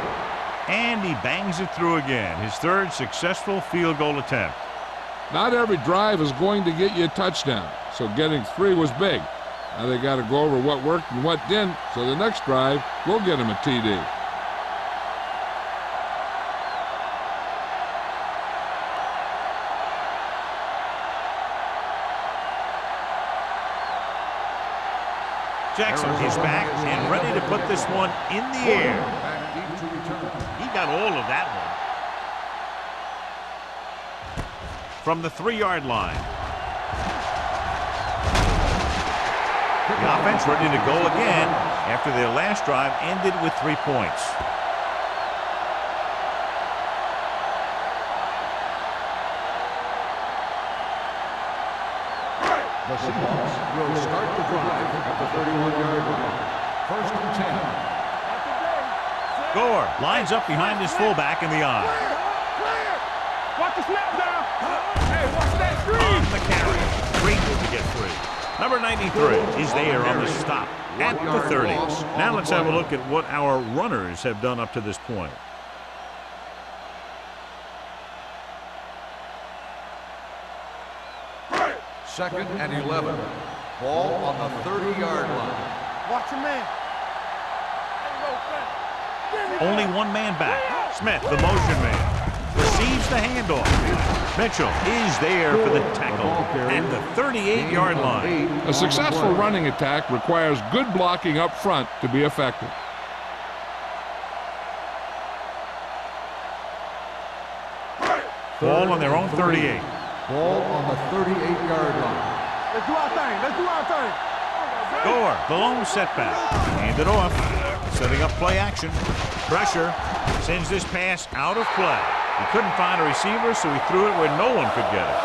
And he bangs it through again. His third successful field goal attempt. Not every drive is going to get you a touchdown, so getting 3 was big. Now they got to go over what worked and what didn't, so the next drive will get him a TD. Jackson is back and ready to put this one in the air. He got all of that one. From the 3-yard line. The offense ready to go again after their last drive ended with 3 points. The Seahawks will start the drive at the 31-yard line. First and 10. Gore lines up behind his fullback in the eye. Watch the snap down. Hey, watch that screen. On the carry. Great to get free. Number 93 is there on the stop at the 30. Now let's have a look at what our runners have done up to this point. Second and 11. Ball on the 30-yard line. Watch your man. Only one man back. Smith, the motion man, receives the handoff. Mitchell is there for the tackle at the 38-yard line. A successful running attack requires good blocking up front to be effective. Ball on their own 38. Ball on the 38-yard line. Let's do our thing. Let's do our thing. Gore, the lone setback. Hand it off. Setting up play action. Pressure. Sends this pass out of play. He couldn't find a receiver, so he threw it where no one could get it.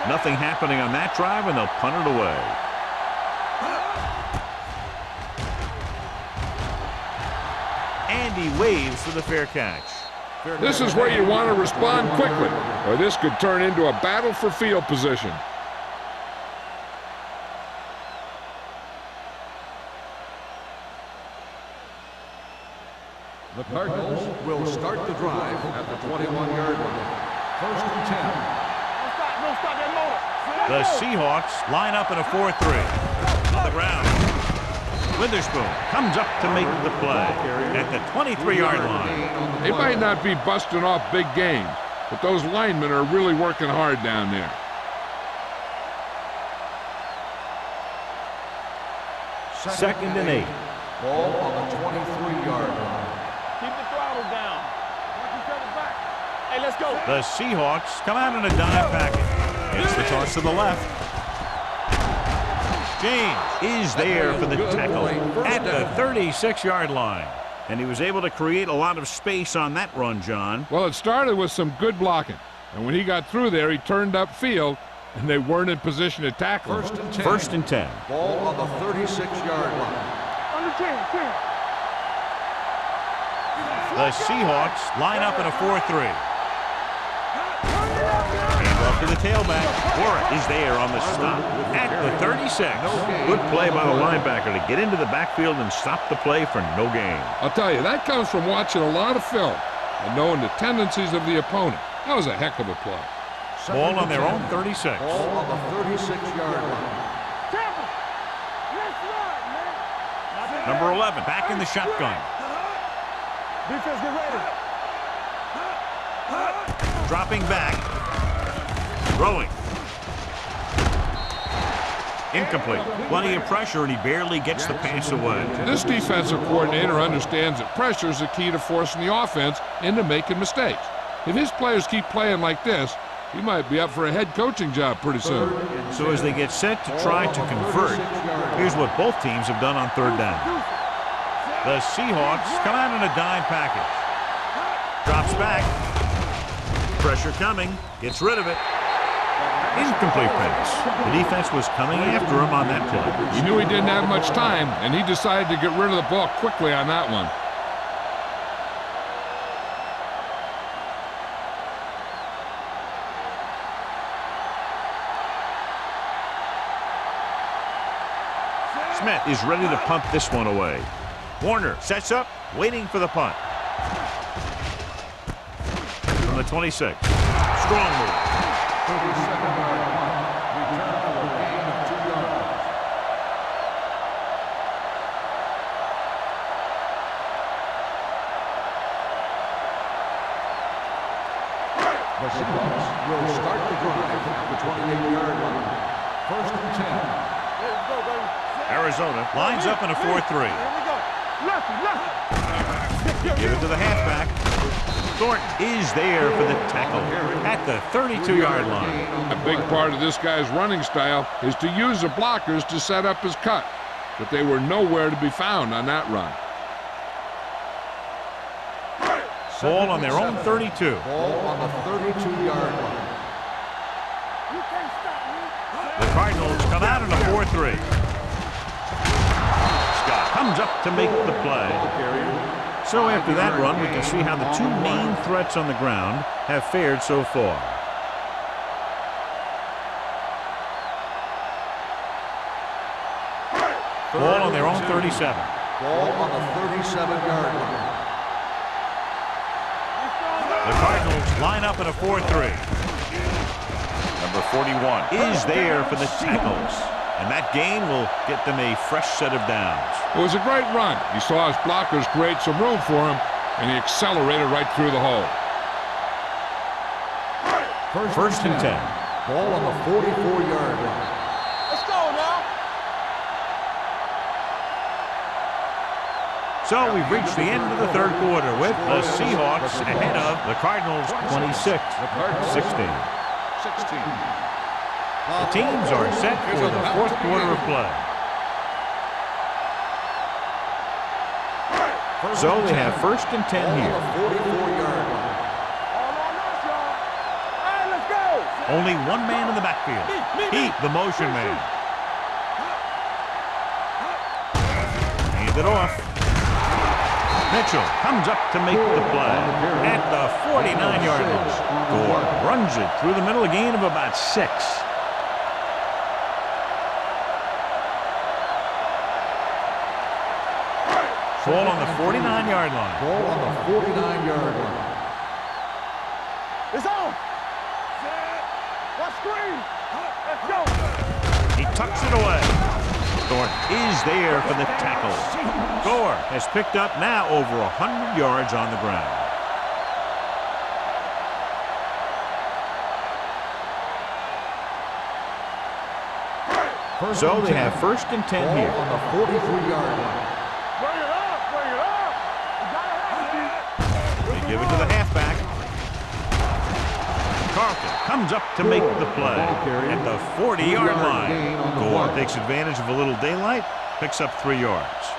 Nothing happening on that drive, and they'll punt it away. And he waves for the fair catch. This is where you want to respond quickly, or this could turn into a battle for field position. The Cardinals will start the drive at the 21-yard line. First and 10. Don't stop that motor. The Seahawks line up in a 4-3. On the ground. Witherspoon comes up to make the play at the 23-yard line. They might not be busting off big games, but those linemen are really working hard down there. Second and 8. Ball on the 23-yard line. Keep the throttle down. Watch each other back. Hey, let's go. The Seahawks come out in a dime package. It's the toss to the left. James is there for the tackle at the 36-yard line. And he was able to create a lot of space on that run, John. Well, it started with some good blocking. And when he got through there, he turned upfield, and they weren't in position to tackle him. First and 10. Ball on the 36-yard line. On the 10. The Seahawks line up in a 4-3. Off to the tailback. Warren is there on the stop at the 36. Good play by the linebacker to get into the backfield and stop the play for no gain. I'll tell you, that comes from watching a lot of film and knowing the tendencies of the opponent. That was a heck of a play. Ball on their own 36. Ball on the 36-yard line. Number 11 back in the shotgun. Defense, get ready. Dropping back. Throwing. Incomplete. Plenty of pressure, and he barely gets the pass away. This defensive coordinator understands that pressure is the key to forcing the offense into making mistakes. If his players keep playing like this, he might be up for a head coaching job pretty soon. So as they get set to try to convert, here's what both teams have done on third down. The Seahawks come out in a dime package. Drops back. Pressure coming. Gets rid of it. Incomplete pass. The defense was coming after him on that play. He knew he didn't have much time, and he decided to get rid of the ball quickly on that one. Smith is ready to punt this one away. Warner sets up, waiting for the punt. From the 26. Strong move. 37-yard punt. Return for a gain of 2 yards. The Seahawks will start the drive at the 28-yard line. First and 10. Let's go, baby. Arizona lines up in a 4-3. Here we go. Lefty. Give it to the halfback. Thornton is there for the tackle at the 32-yard line. A big part of this guy's running style is to use the blockers to set up his cut, but they were nowhere to be found on that run. Ball on their own 32. Ball on the 32-yard line. You can't stop me. The Cardinals come out in a 4-3. Scott comes up to make the play. So after that run, we can see how the two main threats on the ground have fared so far. Ball on their own 37. Ball on the 37-yard line. The Cardinals line up in a 4-3. Number 41 is there for the tackles. And that gain will get them a fresh set of downs. It was a great run. He saw his blockers create some room for him, and he accelerated right through the hole. First and 10. Ball on the 44-yard line. Let's go now. So we've reached the end of the third quarter with the Seahawks ahead of the Cardinals 26-16. The teams are set for the fourth quarter of play. So they have first and 10 here. 44-yard line. All on us, y'all. Hey, let's go. Only one man in the backfield. Heat, the motion man. Hand it off. Mitchell comes up to make the play at the 49-yard line. Gore runs it through the middle, a gain of about 6. Ball on the 49-yard line. Ball on the 49-yard line. It's on. What screen? Let's go. He tucks it away. Thornton is there for the tackle. Gore has picked up now over 100 yards on the ground. So they have first and 10 Ball here. on the 43-yard line. Bring it up. Bring it up. You gotta have it. They give it to the halfback. Carlton comes up to make the play at the 40-yard line. Gore takes advantage of a little daylight, picks up 3 yards.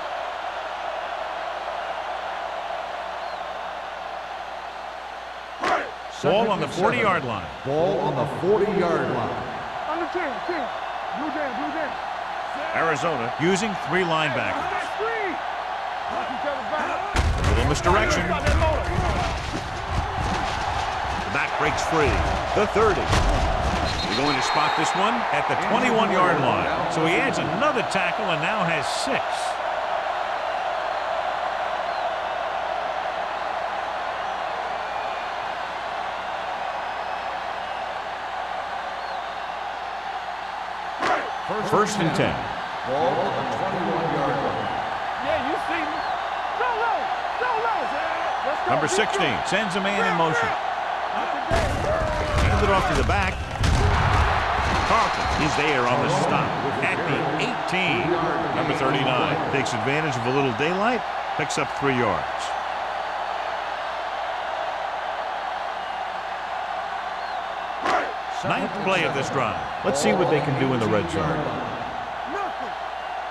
Ball on the 40-yard line. Ball on the 40-yard line. Under 10. Blue jam. Arizona using 3 linebackers. That screen. Watch each other back. A little misdirection. Got that motor. The back breaks free. The 30. They're going to spot this one at the 21-yard line. So he adds another tackle and now has 6. First and 10. Ball on the 21-yard line. Yeah, you see me. So low. So low. Let's go. Number 16 sends a man in motion. Hand it off to the back. Carlton is there on the stop at the 18. Number 39 takes advantage of a little daylight, picks up 3 yards. Ninth play of this drive. Let's see what they can do in the red zone. Nothing.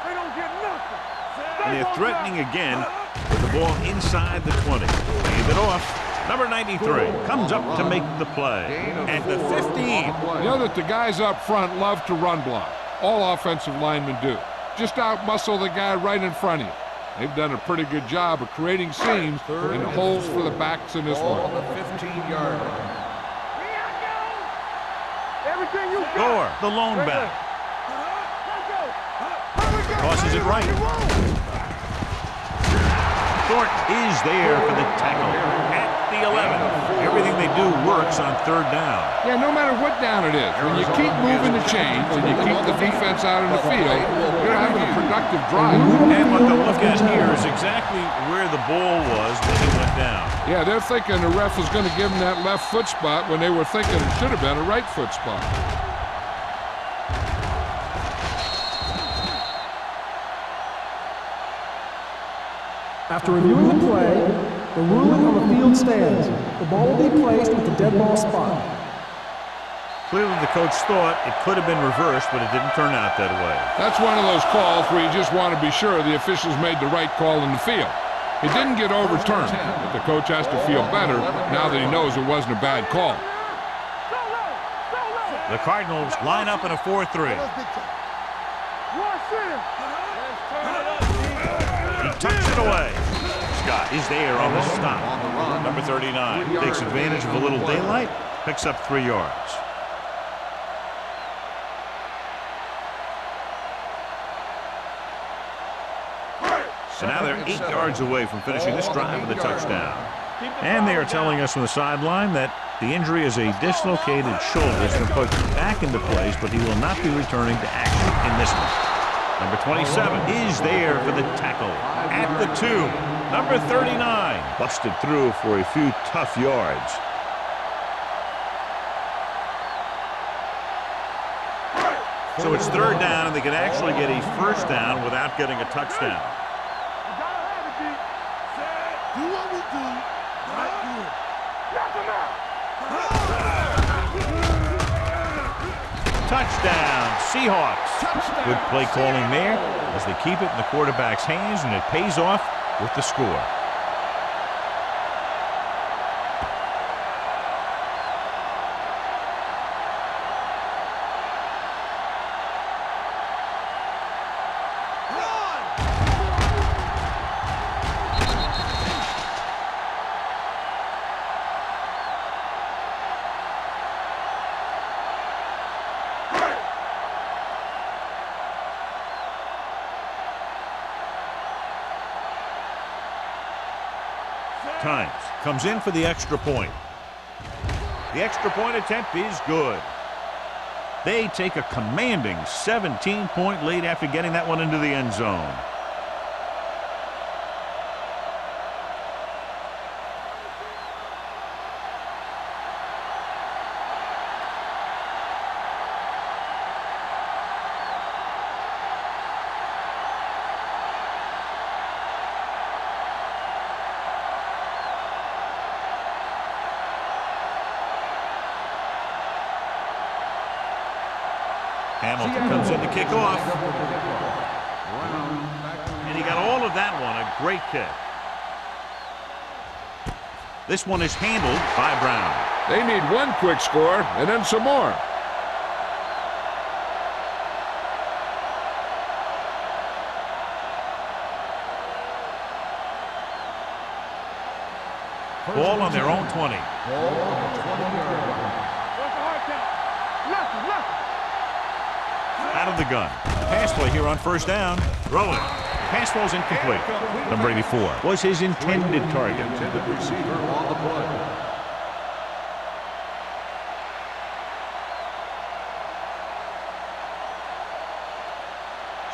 They don't get nothing. And they're threatening again with the ball inside the 20. Hand it off. Number 93 comes up to make the play at the 15. You know that the guys up front love to run block. All offensive linemen do. Just out-muscle the guy right in front of you. They've done a pretty good job of creating seams and holes for the backs in this Ball one. on the 15-yard line. Everything you got. Gore, the lone back. Tosses it right. Thornton is there for the tackle at the 11. Everything they do works on third down. Yeah, no matter what down it is, when you keep moving the chains and you keep the defense out in the field, you're having a productive drive. And what they'll look at here is exactly where the ball was when he went down. Yeah, they're thinking the ref was going to give them that left foot spot when they were thinking it should have been a right foot spot. After reviewing the play, the ruling on the field stands. The ball will be placed at the dead ball spot. Clearly the coach thought it could have been reversed, but it didn't turn out that way. That's one of those calls where you just want to be sure the officials made the right call in the field. It didn't get overturned, but the coach has to feel better now that he knows it wasn't a bad call. The Cardinals line up in a 4-3. He tucks it away. Scott is there on the stop. Number 39 takes advantage of a little daylight, picks up 3 yards. So now they're 8 yards away from finishing this drive with a touchdown. And they are telling us from the sideline that the injury is a dislocated shoulder. It's been put back into place, but he will not be returning to action in this one. Number 27 is there for the tackle at the 2. Number 39 busted through for a few tough yards. So it's third down, and they can actually get a first down without getting a touchdown. Do what we do. Right here. Knock him out. Touchdown, Seahawks. Good play calling there as they keep it in the quarterback's hands, and it pays off with the score. Times comes in for the extra point. The extra point attempt is good. They take a commanding 17-point lead after getting that one into the end zone. Hamilton comes in to kick off. And he got all of that one, a great kick. This one is handled by Brown. They need one quick score and then some more. Ball on their own 20. Ball on the 20-yard line. Out of the gun. Pass play here on first down. Throwing. Pass ball's incomplete. Number 84 was his intended target. Intended receiver on the play.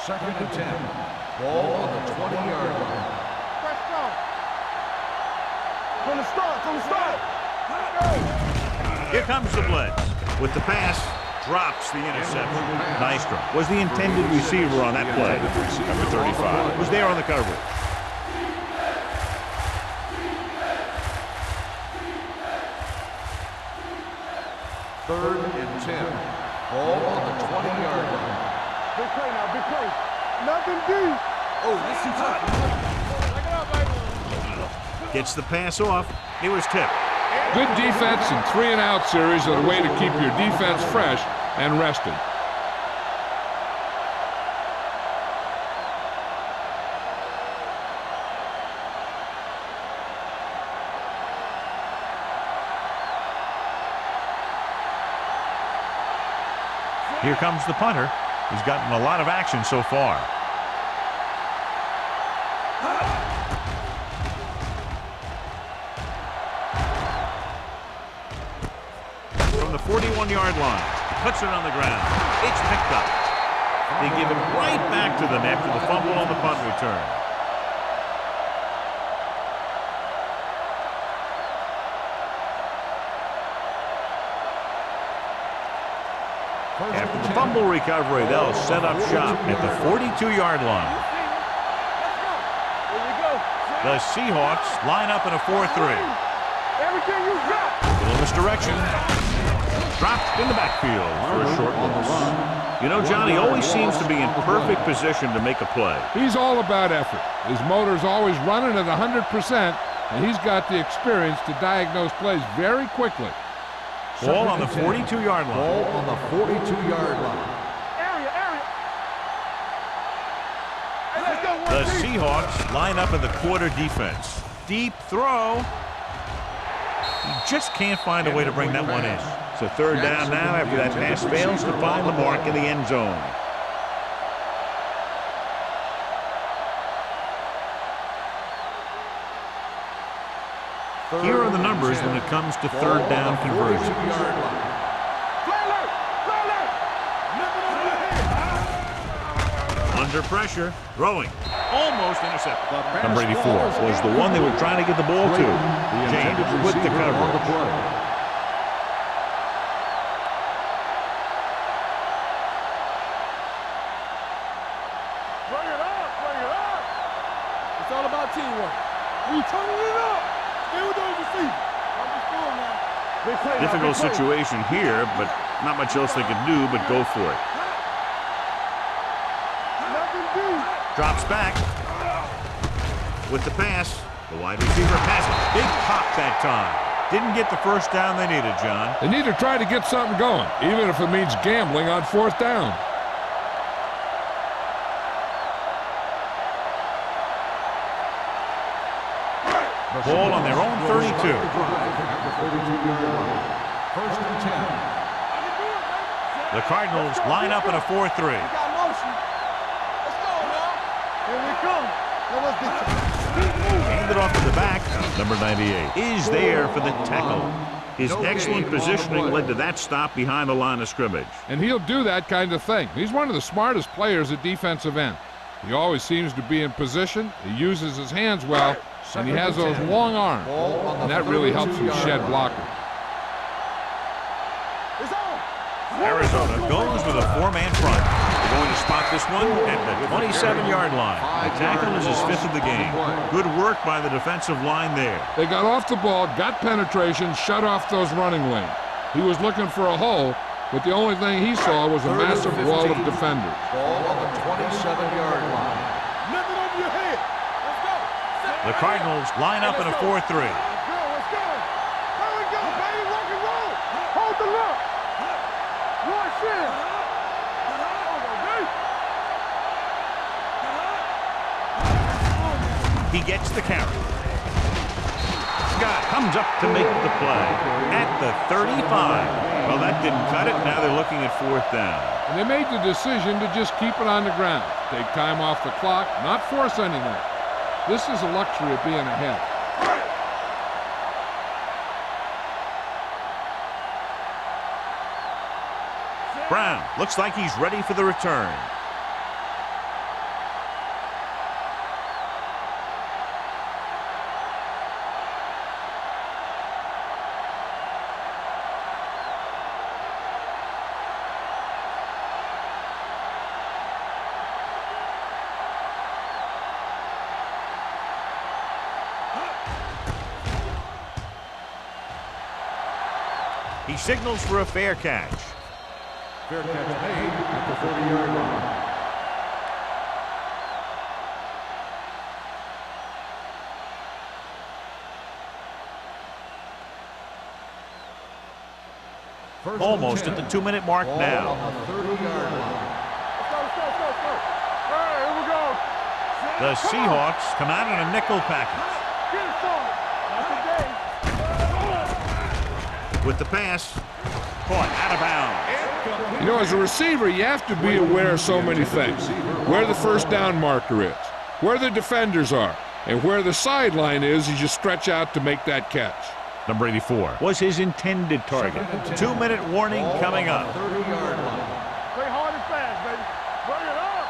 Second and 10. Ball on the 20-yard line. Press strong. Gonna start. Here comes the blitz. With the pass, drops the interception. Nystrom was the intended receiver on that play. Number 35 was there on the coverage. Third and 10. Ball on the 20-yard line. Big play now, big play. Nothing deep. Oh, this is hot. Check it out, baby. Gets the pass off. It was tipped. Good defense and 3-and-out series are the way to keep your defense fresh and rested. Here comes the punter. He's gotten a lot of action so far. From the 41-yard line, puts it on the ground. It's picked up. They give it right back to them after the fumble on the punt return. After the fumble recovery, they'll set up shop at the 42-yard line. The Seahawks line up in a 4-3. Everything you got. Little misdirection. Dropped in the backfield for a short loss. You know, John, he always seems to be in perfect position to make a play. He's all about effort. His motor's always running at 100%, and he's got the experience to diagnose plays very quickly. Ball on the 42-yard line. Ball on the 42-yard line. Area. Hey, let's go. The Seahawks line up in the quarter defense. Deep throw. He just can't find a way to bring that one in. So third down now after that pass fails to find the mark in the end zone. Here are the numbers when it comes to third down conversions. Under pressure, throwing, almost intercepted. Number 84 was the one they were trying to get the ball to. James with the coverage. Bring it up. It's all about teamwork. We turning it up. Stay with those receivers. Understood, man. Difficult situation here, but not much else they can do but go for it. Drops back with the pass. The wide receiver passes. Big pop that time. Didn't get the first down they needed, John. They need to try to get something going, even if it means gambling on fourth down. Ball on their own 32. First and 10. The Cardinals line up in a 4-3. Got motion. Let's go, now. Here we come. Now let's get Handed off to the back. Number 98 is there for the tackle. His excellent positioning led to that stop behind the line of scrimmage. And he'll do that kind of thing. He's one of the smartest players at defensive end. He always seems to be in position. He uses his hands well, and he has those long arms. And that really helps him shed blockers. Arizona goes with a four-man front. They're going to spot this one at the 27-yard line. The tackle is his fifth of the game. Good work by the defensive line there. They got off the ball, got penetration, shut off those running lanes. He was looking for a hole, but the only thing he saw was a massive wall of defenders. Ball on the 27-yard line. nothing over your head. Let's go. The Cardinals line up in a 4-3. Let's go. There we go, baby. Rock and roll. Hold the look. Rush in. He gets the carry. Scott comes up to make the play at the 35. Well, that didn't cut it. Now they're looking at fourth down. And they made the decision to just keep it on the ground. Take time off the clock, not force anything. This is a luxury of being ahead. Brown looks like he's ready for the return. He signals for a fair catch. Fair catch made at the 30-yard line. Almost at the 2-minute mark now. On the 30-yard line. Let's go. All right, here we go. The Seahawks come out in a nickel package. Get it started. Not today. With the pass, caught out of bounds. You know, as a receiver, you have to be aware of so many things. Where the first down marker is, where the defenders are, and where the sideline is as you stretch out to make that catch. Number 84 was his intended target. 2-minute warning coming up. 30-yard line. Play hard and fast, baby. Bring it up.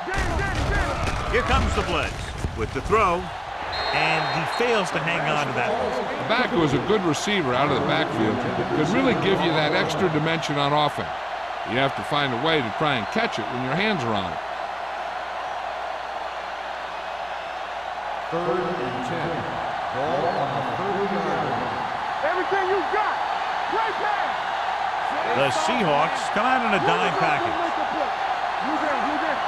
Get it. Here comes the blitz with the throw, and he fails to hang on to that one. The back who is a good receiver out of the backfield could really give you that extra dimension on offense. You have to find a way to try and catch it when your hands are on it. 3rd and 10. Ball on the 30-yard line. Everything you got. Right pass. The Seahawks come out in a dime package. You there.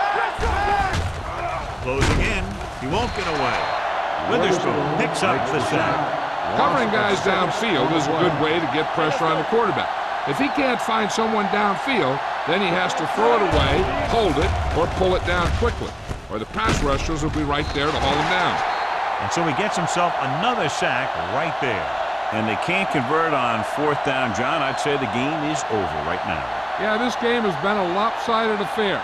Let's go, Closing in, he won't get away. Witherspoon picks up the sack. Covering guys downfield is a good way to get pressure on the quarterback. If he can't find someone downfield, then he has to throw it away, hold it, or pull it down quickly. Or the pass rushers will be right there to haul him down. And so he gets himself another sack right there. And they can't convert on 4th down, John. I'd say the game is over right now. Yeah, this game has been a lopsided affair.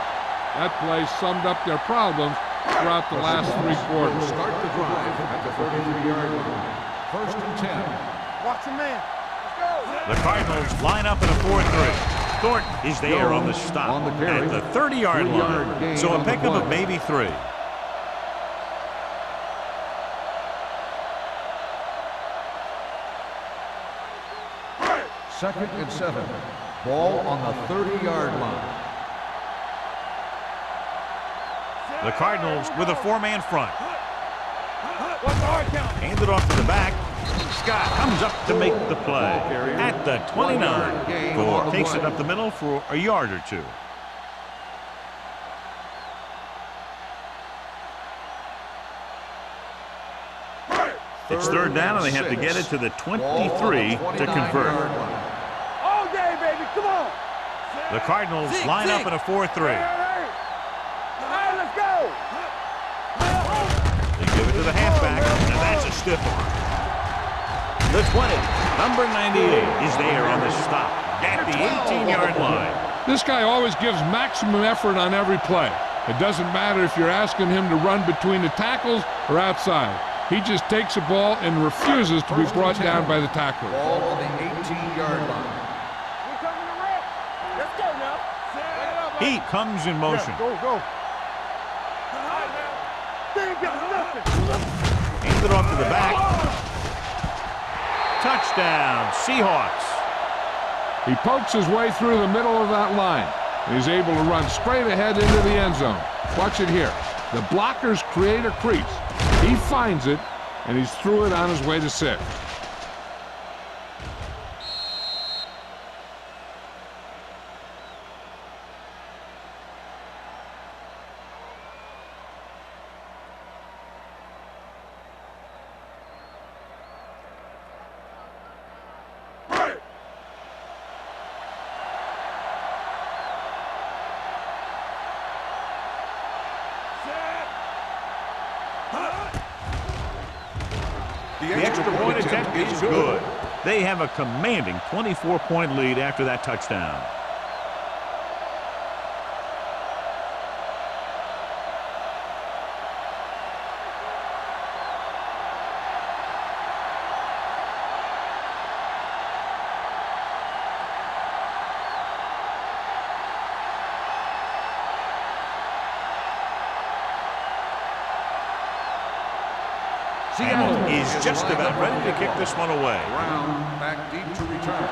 That play summed up their problems throughout the last 3 quarters. Start the drive at the 33-yard line. 1st and 10. Watch your man. Let's go. The Cardinals line up in a 4-3. Thornton is there on the stop on the carry. at the 30-yard line. So a pickup of maybe 3. Second and 7. Ball on the 30-yard line. The Cardinals with a 4-man front. What's the hard count? Handed off to the back. Scott comes up to make the play at the 29. Gore takes it up the middle for a yard or 2. It's 3rd down, and they have to get it to the 23 to convert. All day, baby. Come on. The Cardinals line up in a 4-3. All right, let's go. They give it to the halfback, and that's a stiff arm. The 20, number 98, is there on the stop at the 18-yard line. This guy always gives maximum effort on every play. It doesn't matter if you're asking him to run between the tackles or outside. He just takes the ball and refuses to be brought down by the tackler. Ball on the 18-yard line. We're coming to rep. Let's go now. Bring it up, He comes in motion. Go. All right, now. They ain't got nothing. Hands it off to the back. Touchdown, Seahawks. He pokes his way through the middle of that line. He's able to run straight ahead into the end zone. Watch it here. The blockers create a crease. He finds it, and he's through it on his way to 6. The extra point attempt is good. They have a commanding 24-point lead after that touchdown. Seattle is just about ready to kick this one away. Brown back deep to return.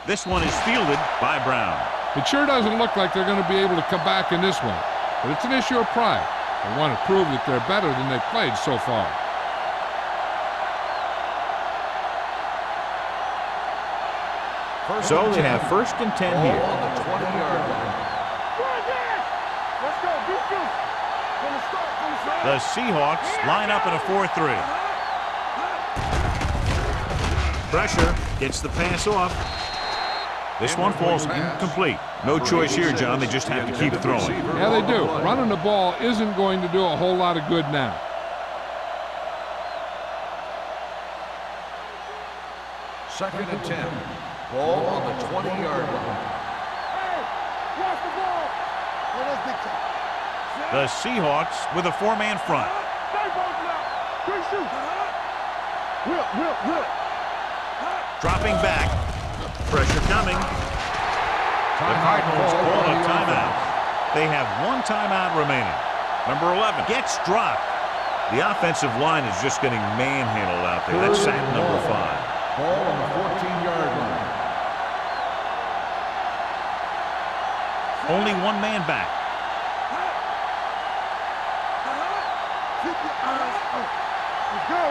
This one is fielded by Brown. It sure doesn't look like they're going to be able to come back in this one, but it's an issue of pride. They want to prove that they're better than they've played so far. So they have 1st and 10 here. On the 20-yard line. Let's go. Defense. Gonna start. The Seahawks line up in a 4-3. Pressure, gets the pass off. This one falls incomplete. No choice here, John. They just have to keep throwing. Yeah, they do. Running the ball isn't going to do a whole lot of good now. Second and 10. Ball on the 20-yard line. Hey, watch the ball. Yeah, that's big time. The Seahawks with a 4-man front. Stay both now. Quick shoot. Whip. Dropping back. Pressure coming. The Cardinals call a timeout. They have 1 timeout remaining. Number 11 gets dropped. The offensive line is just getting manhandled out there. That's sack number 5. Ball on the 14-yard line. Only 1 man back.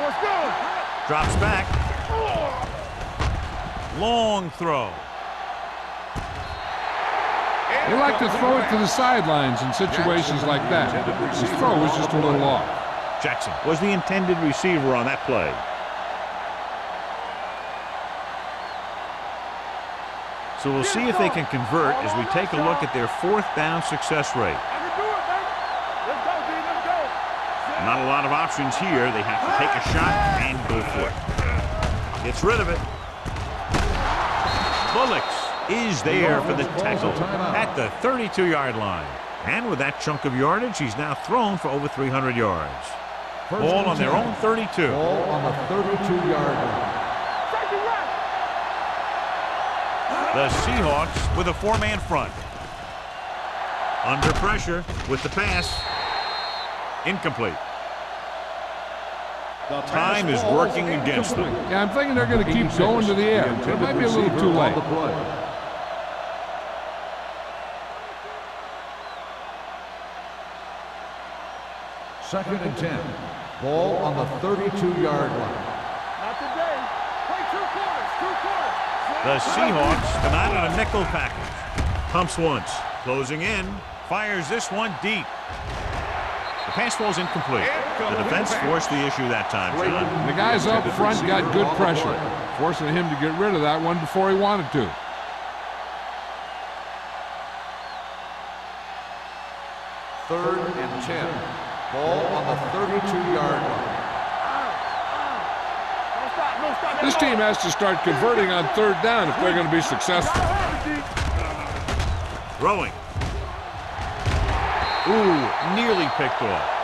Let's go. Drops back. Long throw. They like to throw it to the sidelines in situations like that. His throw was just a little off. Jackson was the intended receiver on that play. So we'll see if they can convert as we take a look at their 4th down success rate. I can do it, baby. Let's go, D. Let's go. Not a lot of options here. They have to take a shot and go for it. Gets rid of it. Bullocks is there for the tackle at the 32-yard line. And with that chunk of yardage, he's now thrown for over 300 yards. Ball on their own 32. Ball on the 32-yard line. The Seahawks with a 4-man front. Under pressure with the pass. Incomplete. Time is working against them. Yeah, I'm thinking they're going to keep going to the air. It might be a little too late. Second and 10. Ball on the 32-yard line. Not today. Play 2 quarters. The Seahawks come out in a nickel package. Pumps once. Closing in. Fires this one deep. The pass falls incomplete. The defense forced the issue that time, John. The guys up front got good pressure, forcing him to get rid of that one before he wanted to. Third and 10. Ball on the 32-yard line. This team has to start converting on 3rd down if they're going to be successful. Throwing. Ooh, nearly picked off.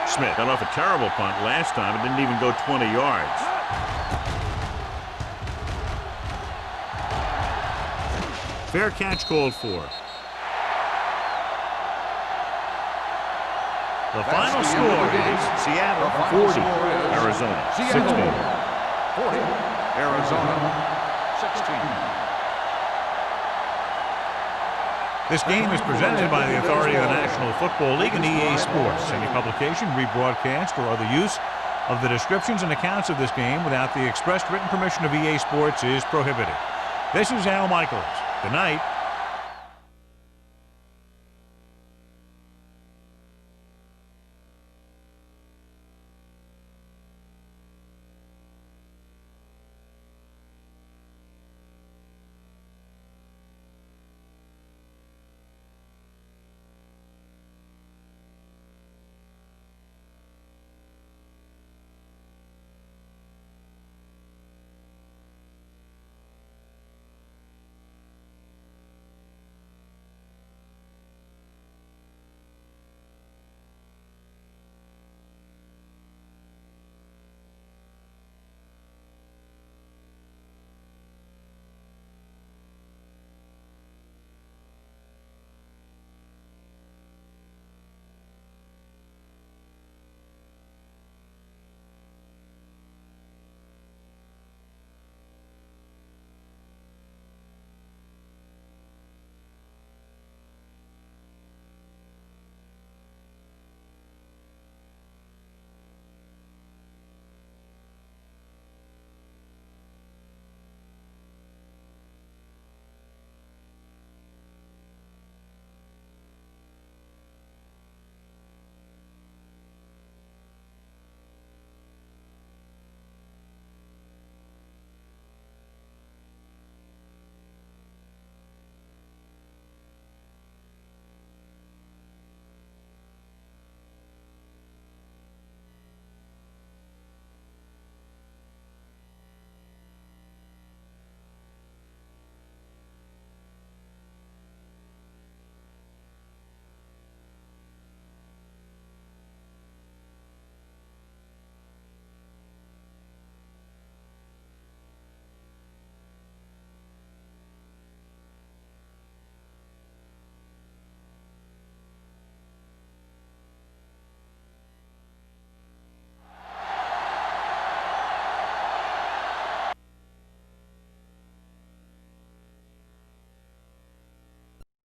Smith got off a terrible punt last time. It didn't even go 20 yards. Fair catch called for. The final score is Seattle 40, Arizona 16. 40, Arizona 16. This game is presented by the authority of the National Football League and EA Sports. Any publication, rebroadcast, or other use of the descriptions and accounts of this game without the expressed written permission of EA Sports is prohibited. This is Al Michaels. Good night.